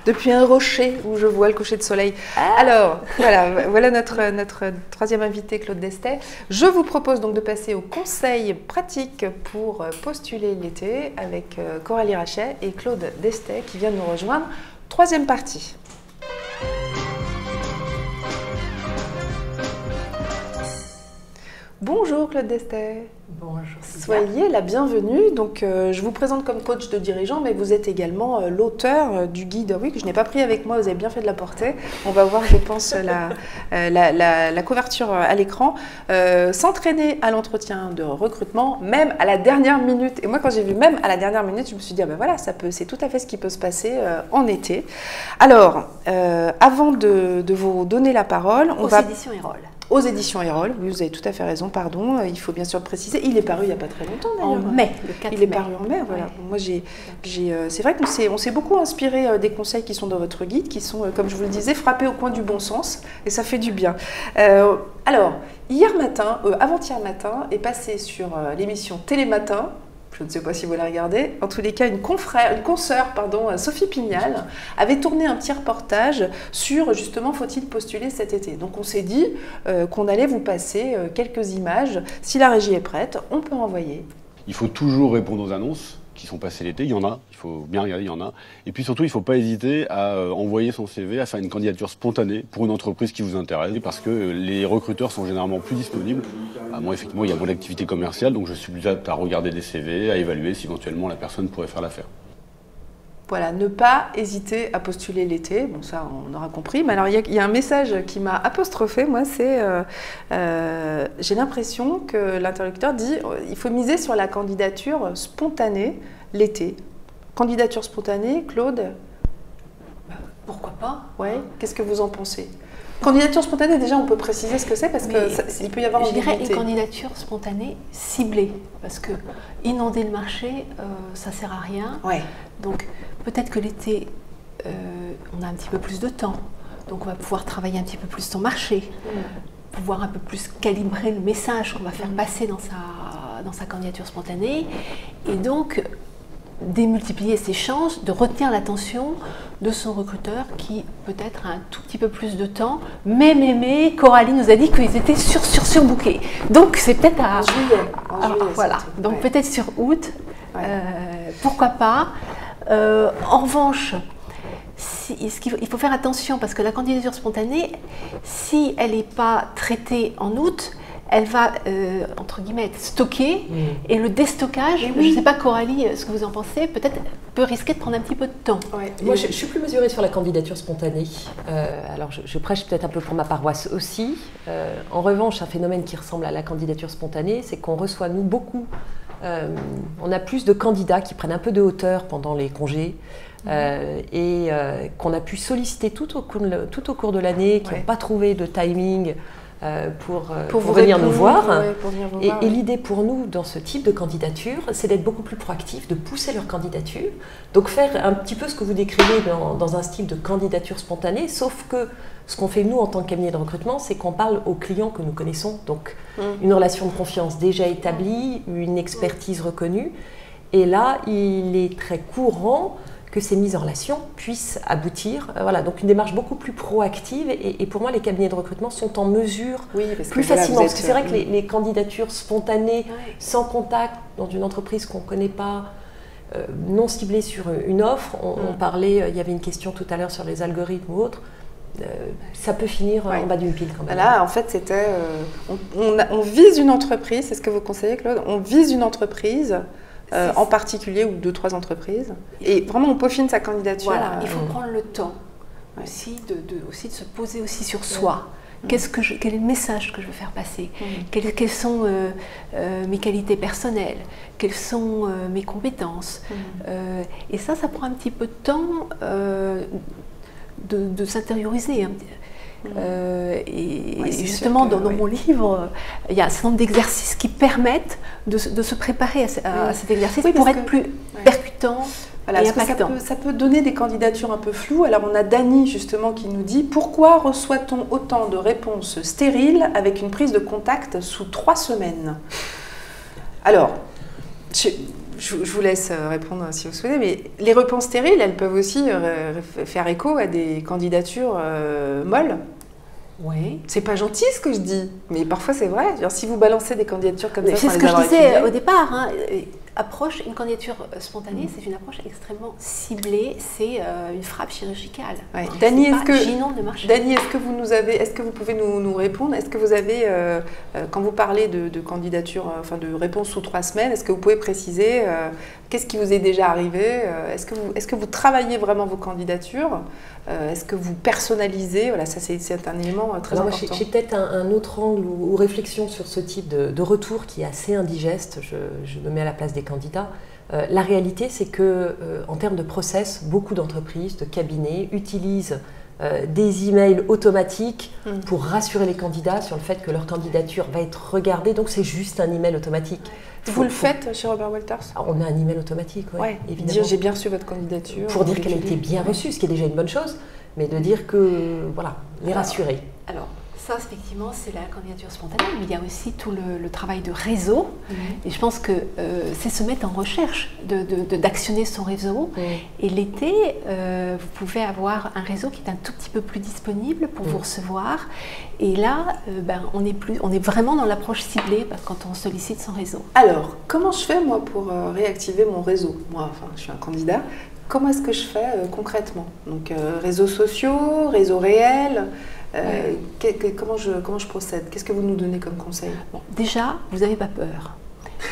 depuis un rocher où je vois le coucher de soleil. Alors, voilà notre troisième invité, Claude Destet. Je vous propose donc de passer aux conseils pratiques pour postuler l'été avec Coralie Rachet et Claude Destet qui viennent nous rejoindre. Troisième partie. Bonjour Claude Destet. Bonjour. Soyez la bienvenue. Donc, je vous présente comme coach de dirigeant, mais vous êtes également l'auteur du guide, que je n'ai pas pris avec moi, vous avez bien fait de l'apporter. On va voir, je pense, la couverture à l'écran. S'entraîner à l'entretien de recrutement, même à la dernière minute. Et moi, quand j'ai vu même à la dernière minute, je me suis dit, voilà, c'est tout à fait ce qui peut se passer en été. Alors, avant de vous donner la parole, on va... Aux éditions Erol. Aux éditions Erol, oui, vous avez tout à fait raison, pardon. Il faut bien sûr le préciser. Il est paru il n'y a pas très longtemps d'ailleurs. En mai, le 4 mai. Il est paru en mai, voilà. Ouais. Moi, c'est vrai qu'on s'est beaucoup inspiré des conseils qui sont dans votre guide, qui sont, comme je vous le disais, frappés au coin du bon sens, et ça fait du bien. Alors, avant-hier matin, est passé sur l'émission Télématin. Je ne sais pas si vous la regardez. En tous les cas, une consoeur, Sophie Pignal, avait tourné un petit reportage sur justement faut-il postuler cet été. Donc on s'est dit qu'on allait vous passer quelques images. Si la régie est prête, on peut envoyer. Il faut toujours répondre aux annonces qui sont passées l'été. Il y en a. Il faut bien regarder, il y en a. Et puis surtout, il ne faut pas hésiter à envoyer son CV, à faire une candidature spontanée pour une entreprise qui vous intéresse, parce que les recruteurs sont généralement plus disponibles. Moi, effectivement, il y a mon activité commerciale, donc je suis plus apte à regarder des CV, à évaluer si éventuellement la personne pourrait faire l'affaire. Voilà, ne pas hésiter à postuler l'été. Bon, ça, on aura compris. Mais alors, il y a un message qui m'a apostrophé. Moi, c'est j'ai l'impression que l'interlocuteur dit il faut miser sur la candidature spontanée l'été. Candidature spontanée, Claude? Pourquoi pas? Ouais. Qu'est-ce que vous en pensez? Candidature spontanée, déjà, on peut préciser ce que c'est parce qu'il peut y avoir je dirais une candidature spontanée ciblée, parce que inonder le marché, ça ne sert à rien. Ouais. Donc, peut-être que l'été, on a un petit peu plus de temps, donc on va pouvoir travailler un petit peu plus son marché, pouvoir un peu plus calibrer le message qu'on va faire passer dans sa candidature spontanée, et donc démultiplier ses chances de retenir l'attention de son recruteur qui peut-être a un tout petit peu plus de temps. Mais Coralie nous a dit qu'ils étaient surbookés. Donc c'est peut-être à juillet. Voilà. Donc peut-être sur août. Pourquoi pas. En revanche, il faut faire attention parce que la candidature spontanée, si elle n'est pas traitée en août, elle va, entre guillemets, être stockée et le déstockage, je ne sais pas Coralie, ce que vous en pensez, peut-être peut risquer de prendre un petit peu de temps. Ouais. Moi, je suis plus mesurée sur la candidature spontanée. Alors, je prêche peut-être un peu pour ma paroisse aussi. En revanche, un phénomène qui ressemble à la candidature spontanée, c'est qu'on reçoit, nous, beaucoup. On a plus de candidats qui prennent un peu de hauteur pendant les congés et qu'on a pu solliciter tout au cours de l'année, qui n'ont pas trouvé de timing pour venir nous voir. Ouais, pour venir vous voir, Et l'idée pour nous, dans ce type de candidature, c'est d'être beaucoup plus proactif, de pousser leur candidature. Donc faire un petit peu ce que vous décrivez dans un style de candidature spontanée, sauf que ce qu'on fait nous en tant que cabinet de recrutement, c'est qu'on parle aux clients que nous connaissons. Donc une relation de confiance déjà établie, une expertise reconnue. Et là, il est très courant que ces mises en relation puissent aboutir. Voilà, donc une démarche beaucoup plus proactive. Et pour moi, les cabinets de recrutement sont en mesure plus facilement. Parce que c'est vrai que les candidatures spontanées, sans contact, dans une entreprise qu'on ne connaît pas, non ciblée sur une offre, on parlait, il y avait une question tout à l'heure sur les algorithmes ou autres, ça peut finir en bas d'une pile quand même. Là, en fait, c'était... on vise une entreprise, c'est ce que vous conseillez, Claude, on vise une entreprise, en particulier, ou 2-3 entreprises, et vraiment on peaufine sa candidature. Voilà, il faut prendre le temps aussi de se poser aussi sur soi. Quel est le message que je veux faire passer? Quelles sont mes qualités personnelles? Quelles sont mes compétences? Et ça prend un petit peu de temps de s'intérioriser. Et justement, dans mon livre, il y a un certain nombre d'exercices qui permettent de se préparer à cet exercice pour être plus percutant. Voilà, et ça peut donner des candidatures un peu floues. Alors on a Dany justement qui nous dit « Pourquoi reçoit-on autant de réponses stériles avec une prise de contact sous 3 semaines ?» Alors, je vous laisse répondre si vous souhaitez, mais les réponses stériles, elles peuvent aussi faire écho à des candidatures molles. Oui. C'est pas gentil ce que je dis, mais parfois c'est vrai. Genre, si vous balancez des candidatures comme ça, c'est ce que je disais au départ. Une candidature spontanée, c'est une approche extrêmement ciblée, c'est une frappe chirurgicale. Ouais. Dany, est-ce que vous pouvez nous répondre? Est-ce que vous avez, quand vous parlez de candidature, enfin de réponse sous 3 semaines, est-ce que vous pouvez préciser qu'est-ce qui vous est déjà arrivé? Est-ce que vous travaillez vraiment vos candidatures? Est-ce que vous personnalisez? Voilà, ça c'est un élément très important. J'ai peut-être un autre angle ou réflexion sur ce type de retour qui est assez indigeste. Je me mets à la place des candidats. La réalité, c'est que en termes de process, beaucoup d'entreprises, de cabinets utilisent des emails automatiques pour rassurer les candidats sur le fait que leur candidature va être regardée. Donc c'est juste un email automatique. Vous le faites chez Robert Walters? On a un email automatique, évidemment. Dire j'ai bien reçu votre candidature. Pour dire qu'elle a été bien reçue, ce qui est déjà une bonne chose, mais de dire que, voilà, les rassurer. Alors, ça, effectivement, c'est la candidature spontanée, mais il y a aussi tout le travail de réseau. Et je pense que c'est se mettre en recherche d'actionner son réseau. Et l'été, vous pouvez avoir un réseau qui est un tout petit peu plus disponible pour vous recevoir. Et là, on est vraiment dans l'approche ciblée quand on sollicite son réseau. Alors, comment je fais, moi, pour réactiver mon réseau? Moi, enfin, je suis un candidat. Comment est-ce que je fais concrètement? Donc, réseaux sociaux, réseau réel. Comment je procède? Qu'est-ce que vous nous donnez comme conseil? Déjà, vous n'avez pas peur.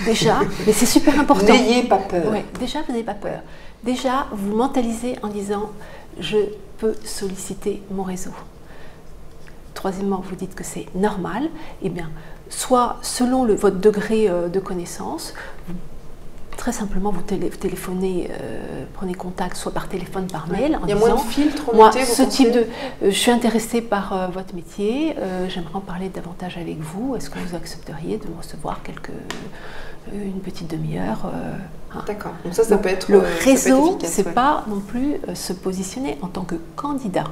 Déjà, mais c'est super important. N'ayez pas peur. Déjà, vous n'avez pas peur. Déjà, vous mentalisez en disant « je peux solliciter mon réseau ». Troisièmement, vous dites que c'est normal. Eh bien, soit selon votre degré de connaissance, très simplement, vous téléphonez, prenez contact soit par téléphone, par mail, en disant, moins de filtres, moi, ce type de, je suis intéressée par votre métier, j'aimerais en parler davantage avec vous. Est-ce que vous accepteriez de me recevoir une petite demi-heure D'accord. Donc ça peut être le réseau, c'est pas non plus se positionner en tant que candidat.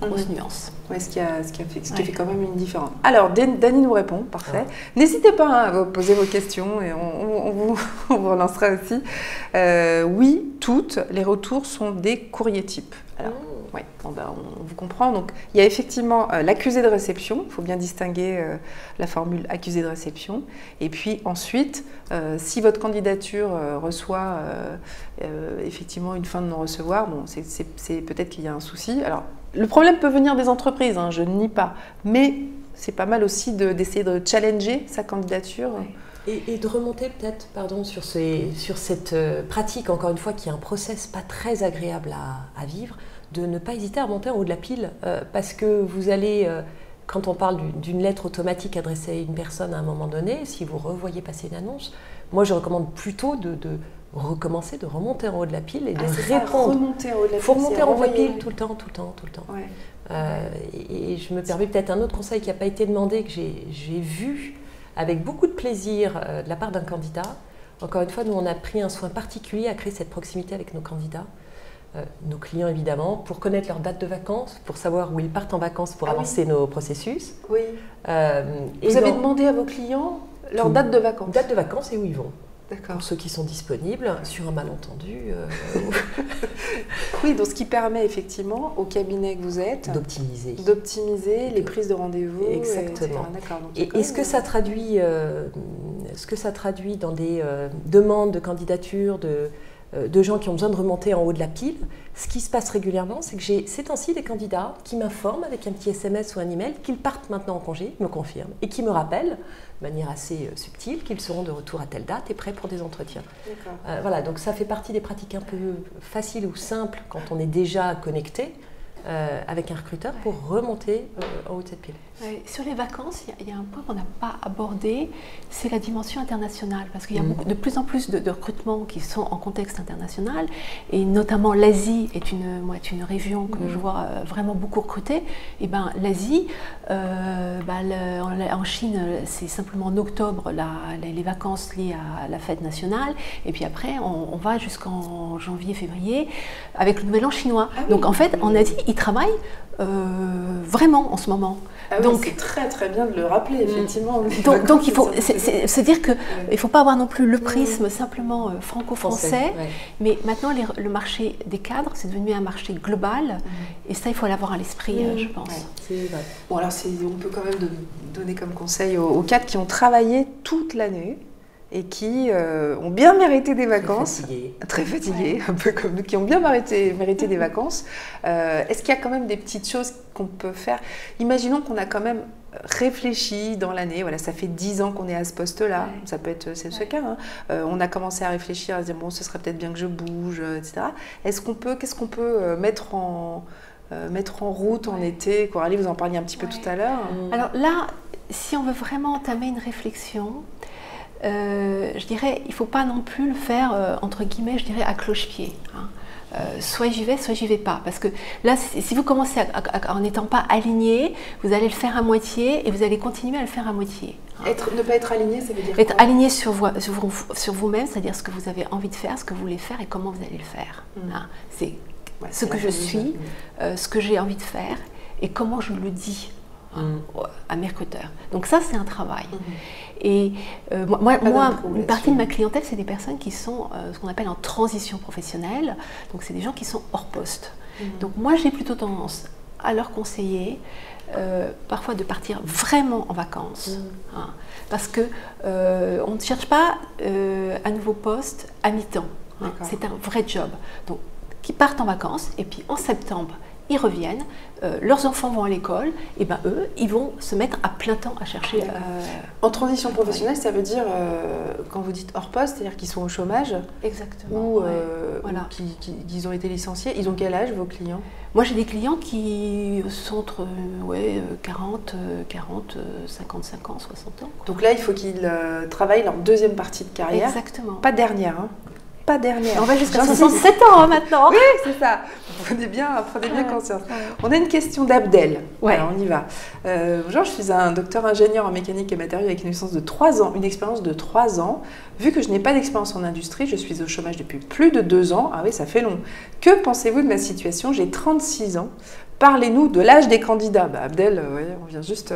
Grosse nuance. Oui, ce qui fait quand même une différence. Alors, Dany nous répond, parfait. N'hésitez pas à poser vos questions et on vous relancera aussi. Oui, toutes les retours sont des courriers types. Alors, on vous comprend. Donc, il y a effectivement l'accusé de réception. Il faut bien distinguer la formule accusé de réception. Et puis ensuite, si votre candidature reçoit effectivement une fin de non-recevoir, bon, c'est peut-être qu'il y a un souci. Alors, le problème peut venir des entreprises, je ne nie pas, mais c'est pas mal aussi d'essayer de challenger sa candidature. Et de remonter peut-être, sur cette pratique, encore une fois, qui est un process pas très agréable à vivre, de ne pas hésiter à remonter en haut de la pile, parce que vous allez, quand on parle d'une lettre automatique adressée à une personne à un moment donné, si vous revoyez passer une annonce, moi je recommande plutôt de recommencer, de remonter en haut de la pile et de ça, répondre. Remonter en haut de la pile. Il faut remonter en haut de la pile ouais. tout le temps, tout le temps, tout le temps. Ouais. Et je me permets peut-être un autre conseil qui n'a pas été demandé, que j'ai vu avec beaucoup de plaisir de la part d'un candidat. Encore une fois, nous, on a pris un soin particulier à créer cette proximité avec nos candidats, nos clients évidemment, pour connaître leur date de vacances, pour savoir où ils partent en vacances pour avancer nos processus. Oui. Vous avez demandé à vos clients leur date de vacances? Date de vacances et où ils vont. D'accord. Pour ceux qui sont disponibles, sur un malentendu. Oui, donc ce qui permet effectivement au cabinet que vous êtes d'optimiser les prises de rendez-vous. Exactement. Et ce que ça traduit, dans des demandes de candidature de gens qui ont besoin de remonter en haut de la pile, ce qui se passe régulièrement, c'est que j'ai ces temps-ci des candidats qui m'informent avec un petit SMS ou un email qu'ils partent maintenant en congé, me confirment, et qui me rappellent de manière assez subtile qu'ils seront de retour à telle date et prêts pour des entretiens. Voilà, donc ça fait partie des pratiques un peu faciles ou simples quand on est déjà connecté avec un recruteur pour remonter en haut de cette pile. Sur les vacances, il y a un point qu'on n'a pas abordé, c'est la dimension internationale, parce qu'il y a de plus en plus de recrutements qui sont en contexte international, et notamment l'Asie est une région que je vois vraiment beaucoup recruter. Et ben l'Asie, en Chine, c'est simplement en octobre les vacances liées à la fête nationale, et puis après on va jusqu'en janvier-février avec le Nouvel An chinois. Donc en fait, en Asie, ils travaillent vraiment en ce moment. Donc c'est très très bien de le rappeler, effectivement. Donc il faut se dire qu'il ne faut pas avoir non plus le prisme simplement franco-français, mais maintenant le marché des cadres, c'est devenu un marché global, et ça il faut l'avoir à l'esprit, je pense. Bon alors on peut quand même donner comme conseil aux cadres qui ont travaillé toute l'année et qui ont bien mérité des vacances. Très fatigués, un peu comme nous, qui ont bien mérité des vacances. Est-ce qu'il y a quand même des petites choses qu'on peut faire? Imaginons qu'on a quand même réfléchi dans l'année, voilà, ça fait 10 ans qu'on est à ce poste-là, ça peut être ce cas, hein. On a commencé à réfléchir, à se dire bon, ce serait peut-être bien que je bouge, etc. Qu'est-ce qu'on peut mettre en route en été? Coralie, vous en parliez un petit peu tout à l'heure. Alors là, si on veut vraiment entamer une réflexion, je dirais, il ne faut pas non plus le faire, entre guillemets, je dirais, à cloche-pied. Hein. Soit j'y vais, soit j'y vais pas. Parce que là, si vous commencez en n'étant pas aligné, vous allez le faire à moitié et vous allez continuer à le faire à moitié. Hein. Ne pas être aligné, ça veut dire être aligné sur vous-même, c'est-à-dire ce que vous avez envie de faire, ce que vous voulez faire et comment vous allez le faire. Hein. C'est ce que je suis, ce que j'ai envie de faire et comment je le dis à mes recruteurs. Donc ça, c'est un travail. Et moi une partie de ma clientèle, c'est des personnes qui sont ce qu'on appelle en transition professionnelle. Donc c'est des gens qui sont hors poste. Donc moi, j'ai plutôt tendance à leur conseiller parfois de partir vraiment en vacances. Hein, parce que on ne cherche pas un nouveau poste à mi-temps. Hein, c'est un vrai job. Donc qui partent en vacances et puis en septembre, ils reviennent, leurs enfants vont à l'école, et ben eux, ils vont se mettre à plein temps à chercher. En transition professionnelle, ça veut dire, quand vous dites hors poste, c'est-à-dire qu'ils sont au chômage? Exactement. Ou qu'ils ont été licenciés. Ils ont quel âge, vos clients? Moi, j'ai des clients qui sont entre 40, 55 ans, 60 ans. Donc là, il faut qu'ils travaillent leur deuxième partie de carrière. Exactement. Pas dernière, hein. Pas dernière. On va jusqu'à 67 ans hein, maintenant. Oui, c'est ça. Prenez bien conscience. On a une question d'Abdel. Alors, on y va. Bonjour, je suis un docteur ingénieur en mécanique et matériaux avec une expérience de 3 ans. Vu que je n'ai pas d'expérience en industrie, je suis au chômage depuis plus de 2 ans. Ah oui, ça fait long. Que pensez-vous de ma situation? J'ai 36 ans. Parlez-nous de l'âge des candidats. Abdel, on vient juste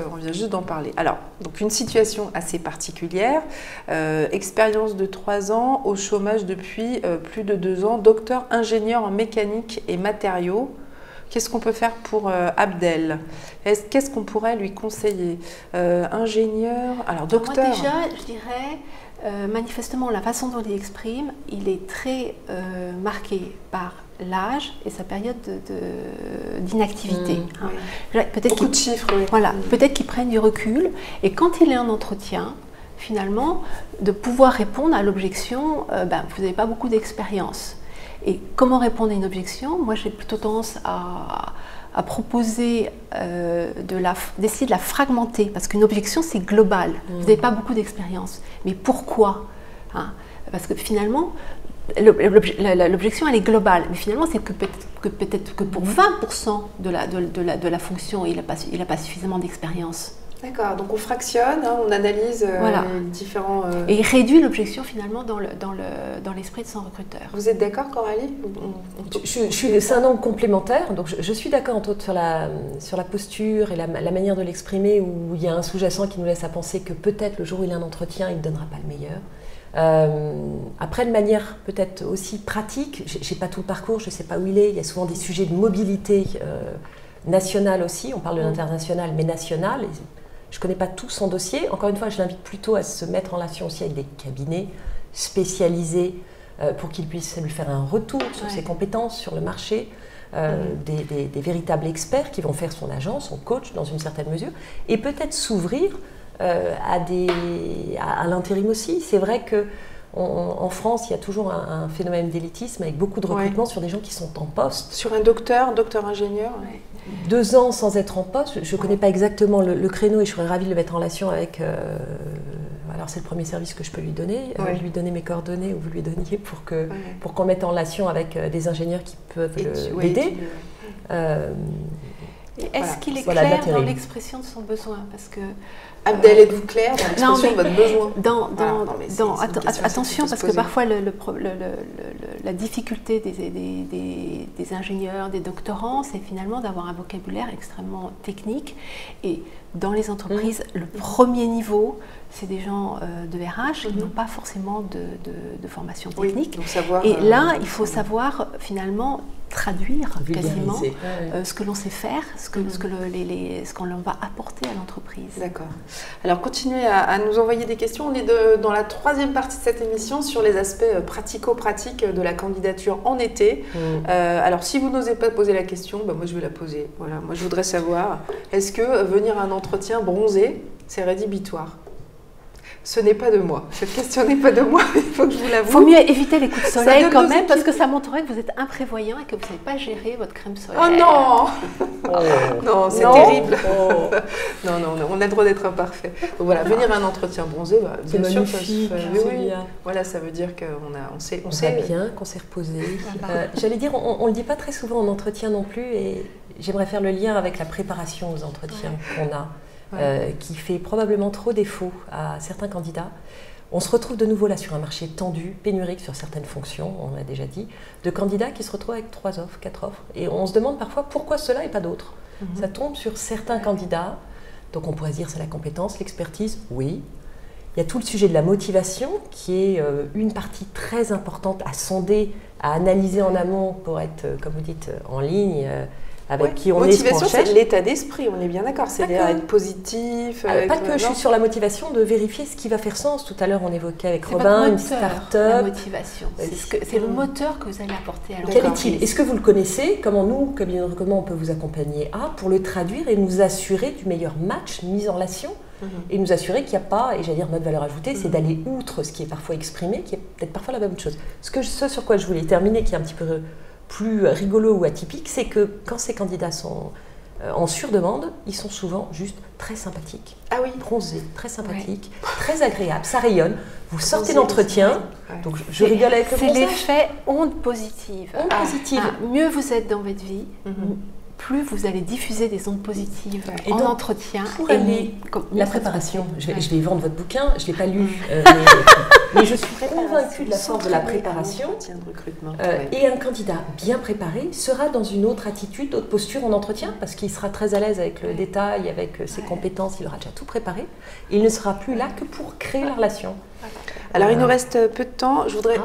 d'en parler. Alors, donc une situation assez particulière. Expérience de 3 ans, au chômage depuis plus de 2 ans, docteur ingénieur en mécanique et matériaux. Qu'est-ce qu'on peut faire pour Abdel? Qu'est-ce qu'on pourrait lui conseiller? Ingénieur, alors docteur. Moi déjà, je dirais, manifestement, la façon dont il exprime, il est très marqué par l'âge et sa période d'inactivité. Beaucoup de chiffres. Voilà, peut-être qu'il prenne du recul et quand il est en entretien, finalement, de pouvoir répondre à l'objection, vous n'avez pas beaucoup d'expérience. Et comment répondre à une objection? Moi, j'ai plutôt tendance à proposer d'essayer de la fragmenter, parce qu'une objection, c'est global. Vous n'avez pas beaucoup d'expérience. Mais pourquoi? Parce que finalement, L'objection, elle est globale, mais finalement, c'est que peut-être que pour 20% de la fonction, il n'a pas suffisamment d'expérience. D'accord, donc on fractionne, hein, on analyse les différents... Et il réduit l'objection finalement dans l'esprit de son recruteur. Vous êtes d'accord, Coralie? C'est un angle complémentaire, donc je suis d'accord entre autres sur la posture et la manière de l'exprimer, où il y a un sous-jacent qui nous laisse à penser que peut-être le jour où il a un entretien, il ne donnera pas le meilleur. Après, de manière peut-être aussi pratique, je n'ai pas tout le parcours, je ne sais pas où il est y a souvent des sujets de mobilité nationale aussi, on parle de l'international, mais national. Je ne connais pas tout son dossier. Encore une fois, je l'invite plutôt à se mettre en relation aussi avec des cabinets spécialisés pour qu'ils puissent lui faire un retour sur ses compétences, sur le marché, des véritables experts qui vont faire son agent, son coach dans une certaine mesure, et peut-être s'ouvrir à l'intérim aussi. C'est vrai qu'en France, il y a toujours un phénomène d'élitisme avec beaucoup de recrutement sur des gens qui sont en poste. Sur un docteur ingénieur 2 ans sans être en poste, je ne connais pas exactement le créneau et je serais ravie de le mettre en relation avec... alors c'est le premier service que je peux lui donner, lui donner mes coordonnées ou vous lui donniez pour qu'on mette en relation avec des ingénieurs qui peuvent l'aider. Est-ce qu'il est clair dans l'expression de son besoin? Parce que Abdel, êtes-vous clair dans l'expression de votre besoin? Attention, parce que parfois la difficulté des ingénieurs, des doctorants, c'est finalement d'avoir un vocabulaire extrêmement technique. Et dans les entreprises, le premier niveau, c'est des gens de RH qui n'ont pas forcément de formation technique. Et là, il faut savoir finalement traduire quasiment ce que l'on sait faire, ce qu'on va apporter à l'entreprise. D'accord. Alors continuez à nous envoyer des questions. On est dans la 3e partie de cette émission sur les aspects pratico-pratiques de la candidature en été. Alors si vous n'osez pas poser la question, moi je vais la poser. Voilà, moi je voudrais savoir, est-ce que venir à un entretien bronzé, c'est rédhibitoire? Ce n'est pas de moi. Cette question n'est pas de moi, il faut que je vous l'avoue. Il faut mieux éviter les coups de soleil quand même, parce que ça montrerait que vous êtes imprévoyant et que vous ne savez pas gérer votre crème solaire. Oh non Non, c'est terrible. Non, on a le droit d'être imparfait. Donc voilà, venir à un entretien bronzé, bien sûr, voilà, ça veut dire qu'on sait bien, qu'on s'est reposé. J'allais dire, on ne le dit pas très souvent en entretien non plus, et j'aimerais faire le lien avec la préparation aux entretiens qu'on a. Qui fait probablement trop défaut à certains candidats. On se retrouve de nouveau là sur un marché tendu, pénurique sur certaines fonctions, on l'a déjà dit, de candidats qui se retrouvent avec 3 offres, 4 offres. Et on se demande parfois pourquoi cela et pas d'autres. Ça tombe sur certains candidats, donc on pourrait dire c'est la compétence, l'expertise, oui. Il y a tout le sujet de la motivation qui est une partie très importante à sonder, à analyser en amont pour être, comme vous dites, en ligne, avec qui on est, ce qu'on cherche. Motivation, c'est l'état d'esprit, on est bien d'accord. C'est être positif. Pas que je suis sur la motivation, de vérifier ce qui va faire sens. Tout à l'heure, on évoquait avec Robin une start-up. La motivation, c'est le moteur que vous allez apporter à l'entreprise. Quel est-il? Est-ce que vous le connaissez? Comment nous, cabinet de recrutement, on peut vous accompagner pour le traduire et nous assurer du meilleur match, mise en relation, et nous assurer qu'il n'y a pas, et j'allais dire notre valeur ajoutée, c'est d'aller outre ce qui est parfois exprimé, qui est peut-être parfois la même chose. Ce sur quoi je voulais terminer, qui est un petit peu plus rigolo ou atypique, c'est que quand ces candidats sont en surdemande, ils sont souvent juste très sympathiques, bronzés, très sympathiques, très agréables, ça rayonne. Vous sortez d'entretien, donc je rigole avec le bronzage. C'est l'effet onde positive. Mieux vous êtes dans votre vie, plus vous allez diffuser des ondes positives en entretien. La préparation, je vais vendre votre bouquin, je ne l'ai pas lu, mais je suis convaincue de la force de la préparation. Et un candidat bien préparé sera dans une autre attitude, d'autre posture en entretien, parce qu'il sera très à l'aise avec le détail, avec ses compétences, il aura déjà tout préparé. Et il ne sera plus là que pour créer la relation. Alors, il nous reste peu de temps. Je voudrais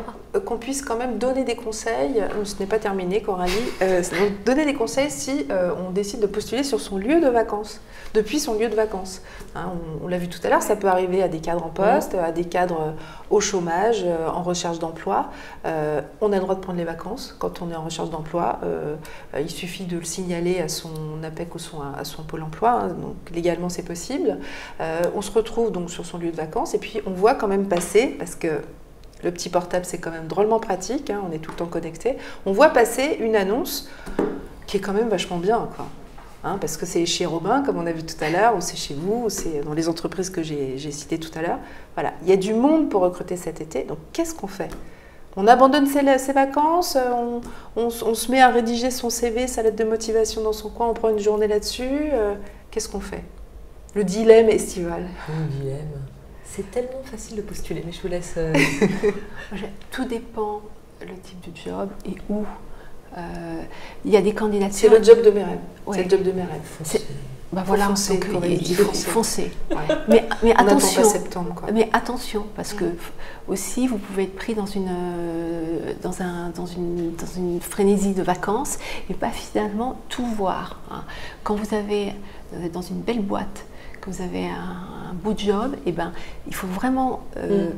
qu'on puisse quand même donner des conseils. Ce n'est pas terminé, Coralie. Donner des conseils si on décide de postuler sur son lieu de vacances, depuis son lieu de vacances. On l'a vu tout à l'heure, ça peut arriver à des cadres en poste, à des cadres au chômage, en recherche d'emploi. On a le droit de prendre les vacances quand on est en recherche d'emploi. Il suffit de le signaler à son APEC ou à son pôle emploi. Donc, légalement, c'est possible. On se retrouve donc sur son lieu de vacances et puis on voit quand même passer, parce que le petit portable c'est quand même drôlement pratique, on est tout le temps connecté, on voit passer une annonce qui est quand même vachement bien, quoi. Parce que c'est chez Robin, comme on a vu tout à l'heure, ou c'est chez vous, ou c'est dans les entreprises que j'ai citées tout à l'heure. Voilà, il y a du monde pour recruter cet été, donc qu'est-ce qu'on fait? On abandonne ses vacances, on se met à rédiger son CV, sa lettre de motivation dans son coin, on prend une journée là-dessus. Qu'est-ce qu'on fait? Le dilemme estival. Le dilemme. C'est tellement facile de postuler, mais je vous laisse... Tout dépend le type de job et où. Il y a des candidatures... C'est le job de mes rêves. Ouais. C'est le job de mes rêves. Voilà, foncer, donc, il faut foncer. Ouais. Mais On attention, attend pas septembre, quoi. mais attention, parce que aussi vous pouvez être pris dans une frénésie de vacances et pas finalement tout voir. Hein. Quand vous êtes dans une belle boîte, que vous avez un beau job, eh ben, il faut vraiment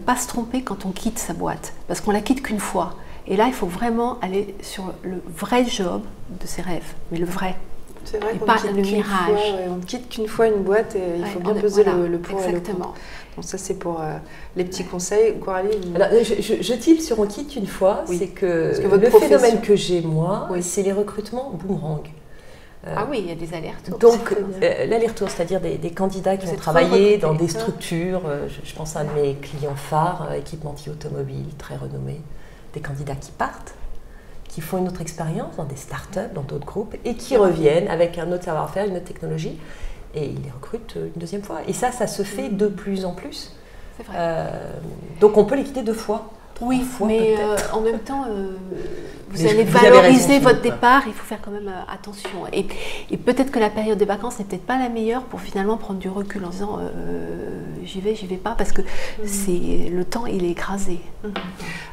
pas se tromper quand on quitte sa boîte, parce qu'on la quitte qu'une fois. Et là, il faut vraiment aller sur le vrai job de ses rêves, mais le vrai. C'est vrai Et qu'on pas quitte le qu'une mirage. fois, on ne quitte qu'une fois une boîte et il faut bien peser le pour et le contre. Exactement. Donc ça, c'est pour les petits conseils. Coralie, Alors, je tilte sur on quitte une fois, Oui. c'est que, Parce que votre le profession- phénomène que j'ai moi, Oui. c'est les recrutements boomerang. Ah oui, il y a des allers-retours. Donc, l'aller-retour, c'est-à-dire des candidats qui Vous ont êtes travaillé trop dans des recrutés. structures, je pense à un de mes clients phares, équipementier automobile, très renommé, des candidats qui partent, qui font une autre expérience dans des startups, dans d'autres groupes, et qui reviennent avec un autre savoir-faire, une autre technologie, et ils les recrutent une deuxième fois. Et ça se fait de plus en plus. C'est vrai. Donc on peut les quitter 2 fois. 3 Oui, fois mais peut-être. en même temps, vous Mais allez vous avez valoriser raison, votre Philippe. départ, il faut faire quand même attention. Et peut-être que la période des vacances n'est peut-être pas la meilleure pour finalement prendre du recul en disant j'y vais pas, parce que le temps, il est écrasé.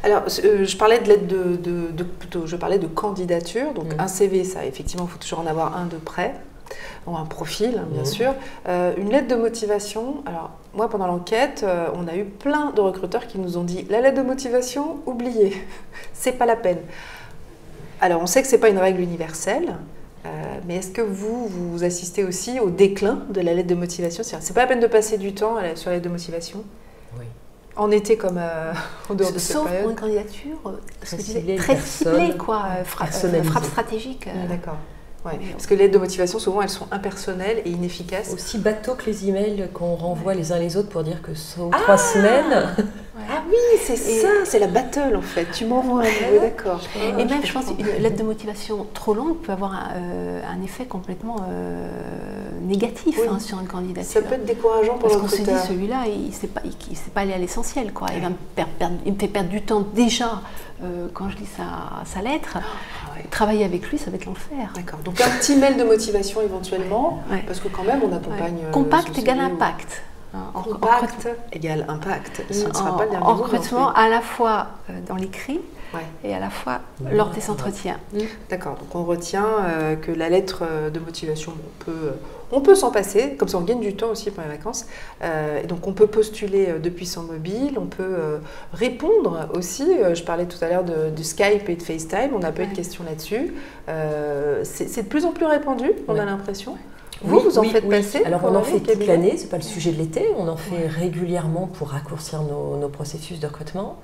Alors, je parlais de lettre plutôt, je parlais de candidature. Donc, un CV, ça, effectivement, il faut toujours en avoir un de près, ou un profil, hein, bien sûr. Une lettre de motivation. Alors, moi, pendant l'enquête, on a eu plein de recruteurs qui nous ont dit la lettre de motivation, oubliez, c'est pas la peine. Alors, on sait que c'est pas une règle universelle. Mais est-ce que vous assistez aussi au déclin de la lettre de motivation? C'est pas la peine de passer du temps sur la lettre de motivation? Oui. En été comme en dehors de cette Sauf pour période? une candidature Très très ciblée, ciblée, quoi, personnalisée. frappe stratégique. D'accord. Ouais. Parce que les lettres de motivation, souvent, elles sont impersonnelles et inefficaces. Aussi bateau que les emails qu'on renvoie les uns les autres pour dire que sau 3 semaines. Ah oui, c'est ça, c'est la battle en fait. Tu m'envoies un oui, d'accord. Et même, je pense qu'une lettre de motivation trop longue peut avoir un effet complètement négatif Oui. sur une candidature. Ça peut être décourageant pour Parce le qu'on se dit, recruteur. celui-là, il ne sait pas aller à l'essentiel. Quoi. Il me fait perdre du temps déjà quand je lis sa lettre. ouais. Travailler avec lui, ça va être l'enfer. D'accord. Donc un petit mail de motivation éventuellement, Ouais. parce que quand même on accompagne. Compact son égale CV ou- impact. Compact égale impact. Ce ne sera pas le dernier En mot, mais recrutement, on fait- à la fois dans l'écrit Ouais. et à la fois lors des entretiens. D'accord, donc on retient que la lettre de motivation, on peut s'en passer, comme ça on gagne du temps aussi pour les vacances. Et donc on peut postuler depuis son mobile, on peut répondre aussi. Je parlais tout à l'heure de Skype et de FaceTime, on a pas eu de questions là-dessus. C'est de plus en plus répandu, on a l'impression. Vous en faites passer? Alors on en fait toute cabinet l'année, c'est pas le sujet de l'été, on en fait régulièrement pour raccourcir nos processus de recrutement.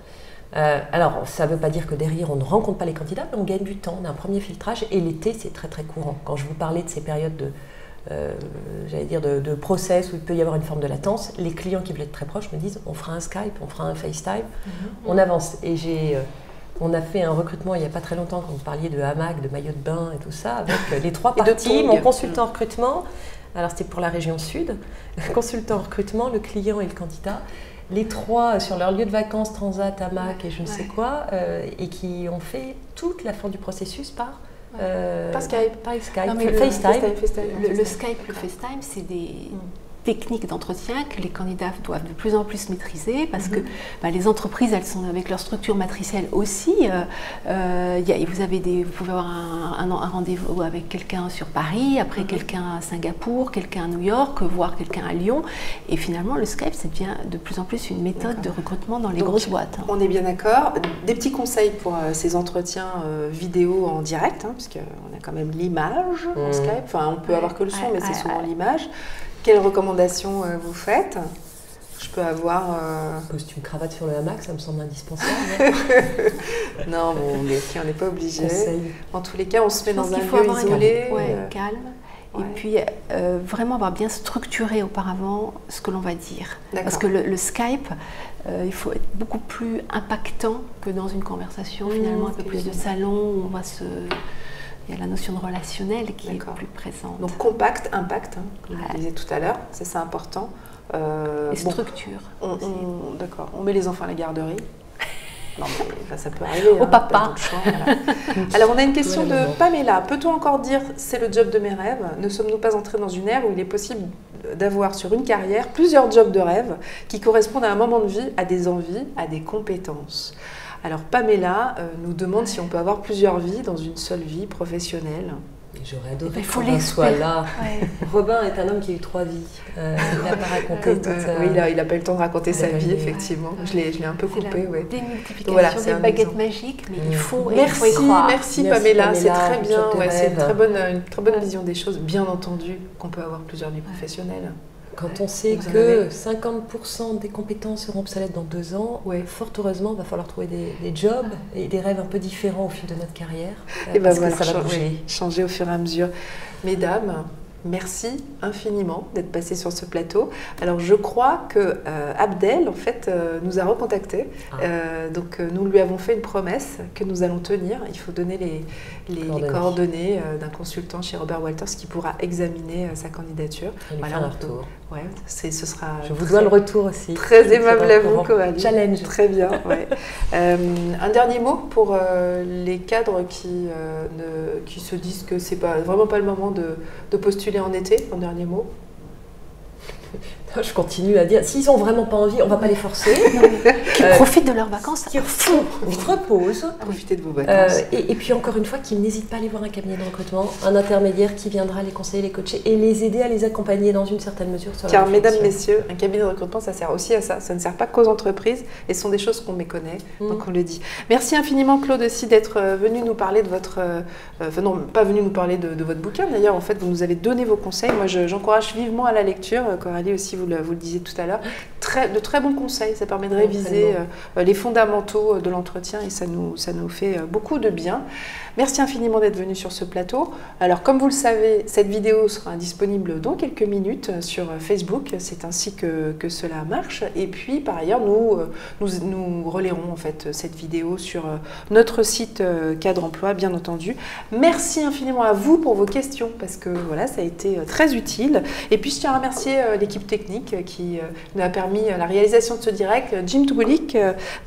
Alors ça ne veut pas dire que derrière on ne rencontre pas les candidats, mais on gagne du temps, on a un premier filtrage et l'été c'est très très courant. Quand je vous parlais de ces périodes de process où il peut y avoir une forme de latence, les clients qui veulent être très proches me disent on fera un Skype, on fera un FaceTime, on avance. Et on a fait un recrutement il n'y a pas très longtemps quand vous parliez de hamac, de maillot de bain et tout ça, avec les 3 Et de parties, tongs. mon consultant en recrutement, alors c'était pour la région sud, consultant en recrutement, le client et le candidat, les 3 sur leur lieu de vacances, transat, hamac et je ne sais quoi, et qui ont fait toute la fin du processus par Skype. Par Skype, Non, mais FaceTime. Le Skype, le FaceTime, c'est des techniques d'entretien que les candidats doivent de plus en plus maîtriser parce que les entreprises, elles sont avec leur structure matricielle aussi. Vous pouvez avoir un rendez-vous avec quelqu'un sur Paris, après quelqu'un à Singapour, quelqu'un à New York, voire quelqu'un à Lyon. Et finalement, le Skype, ça devient de plus en plus une méthode de recrutement dans les grosses boîtes. On est bien d'accord. Des petits conseils pour ces entretiens vidéo en direct, puisqu'on a quand même l'image en Skype. Enfin, on peut avoir que le son, mais c'est souvent l'image. Quelles recommandations vous faites? Je peux avoir... Costume cravate sur le hamac, ça me semble indispensable. Non, bon, on n'est pas obligé. Conseil. En tous les cas, on se met dans un Il faut lieu avoir isolé. calme. Et puis, vraiment avoir bien structuré auparavant ce que l'on va dire. Parce que le Skype, il faut être beaucoup plus impactant que dans une conversation, finalement, un peu plus de salon, où on va se... Il y a la notion de relationnel qui est plus présente. Donc compact, impact, hein, comme je disais tout à l'heure, c'est important. Et structure. D'accord, on met les enfants à la garderie. Non, mais ça peut arriver. Au papa. Choix, voilà. Alors, on a une question de Pamela. Peut-on encore dire « c'est le job de mes rêves » ? Ne sommes-nous pas entrés dans une ère où il est possible d'avoir sur une carrière plusieurs jobs de rêve qui correspondent à un moment de vie, à des envies, à des compétences ? Alors, Pamela nous demande si on peut avoir plusieurs vies dans une seule vie professionnelle. J'aurais adoré que Robin soit là. Ouais. Robin est un homme qui a eu 3 vies. Il n'a pas raconté toute sa... Oui, il n'a pas eu le temps de raconter sa vie, effectivement. Je l'ai un peu coupé. C'est démultiplication des baguettes magiques, mais il faut y croire. Merci Pamela, c'est très bien. C'est une très bonne vision des choses. Bien entendu qu'on peut avoir plusieurs vies professionnelles. Quand on sait que 50% des compétences seront obsolètes dans 2 ans, fort heureusement, il va falloir trouver des jobs et des rêves un peu différents au fil de notre carrière. Et parce que ça va changer au fur et à mesure. Mesdames, merci infiniment d'être passées sur ce plateau. Alors, je crois que Abdel, en fait, nous a recontactés. Donc, nous lui avons fait une promesse que nous allons tenir. Il faut donner les coordonnées d'un consultant chez Robert Walters qui pourra examiner sa candidature. Voilà, un retour. Ouais, ce sera. Je vous dois le retour aussi. Très aimable à vous, Coralie. Challenge. Très bien. Ouais. Un dernier mot pour les cadres qui se disent que c'est vraiment pas le moment de postuler en été. Un dernier mot. Je continue à dire, s'ils n'ont vraiment pas envie, on ne va pas les forcer. Qui profitent de leurs vacances. Qui reposent. Profitez de vos vacances. Et puis encore une fois, qu'ils n'hésitent pas à aller voir un cabinet de recrutement, un intermédiaire qui viendra les conseiller, les coacher et les aider à les accompagner dans une certaine mesure. Car mesdames, messieurs, un cabinet de recrutement, ça sert aussi à ça. Ça ne sert pas qu'aux entreprises et ce sont des choses qu'on méconnaît, donc on le dit. Merci infiniment Claude aussi d'être venu nous parler de votre... non, pas venu nous parler de votre bouquin d'ailleurs. En fait, vous nous avez donné vos conseils. Moi, j'encourage vivement à la lecture. Coralie aussi, vous le disiez tout à l'heure, de très bons conseils. Ça permet de réviser les fondamentaux de l'entretien et ça nous fait beaucoup de bien. Merci infiniment d'être venu sur ce plateau. Alors, comme vous le savez, cette vidéo sera disponible dans quelques minutes sur Facebook. C'est ainsi que cela marche. Et puis, par ailleurs, nous relayerons en fait cette vidéo sur notre site Cadre Emploi, bien entendu. Merci infiniment à vous pour vos questions parce que voilà, ça a été très utile. Et puis, je tiens à remercier l'équipe technique qui nous a permis la réalisation de ce direct. Jim Tougulik,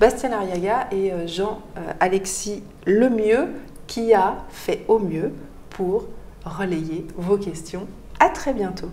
Bastien Ariaga et Jean-Alexis Lemieux qui a fait au mieux pour relayer vos questions. À très bientôt.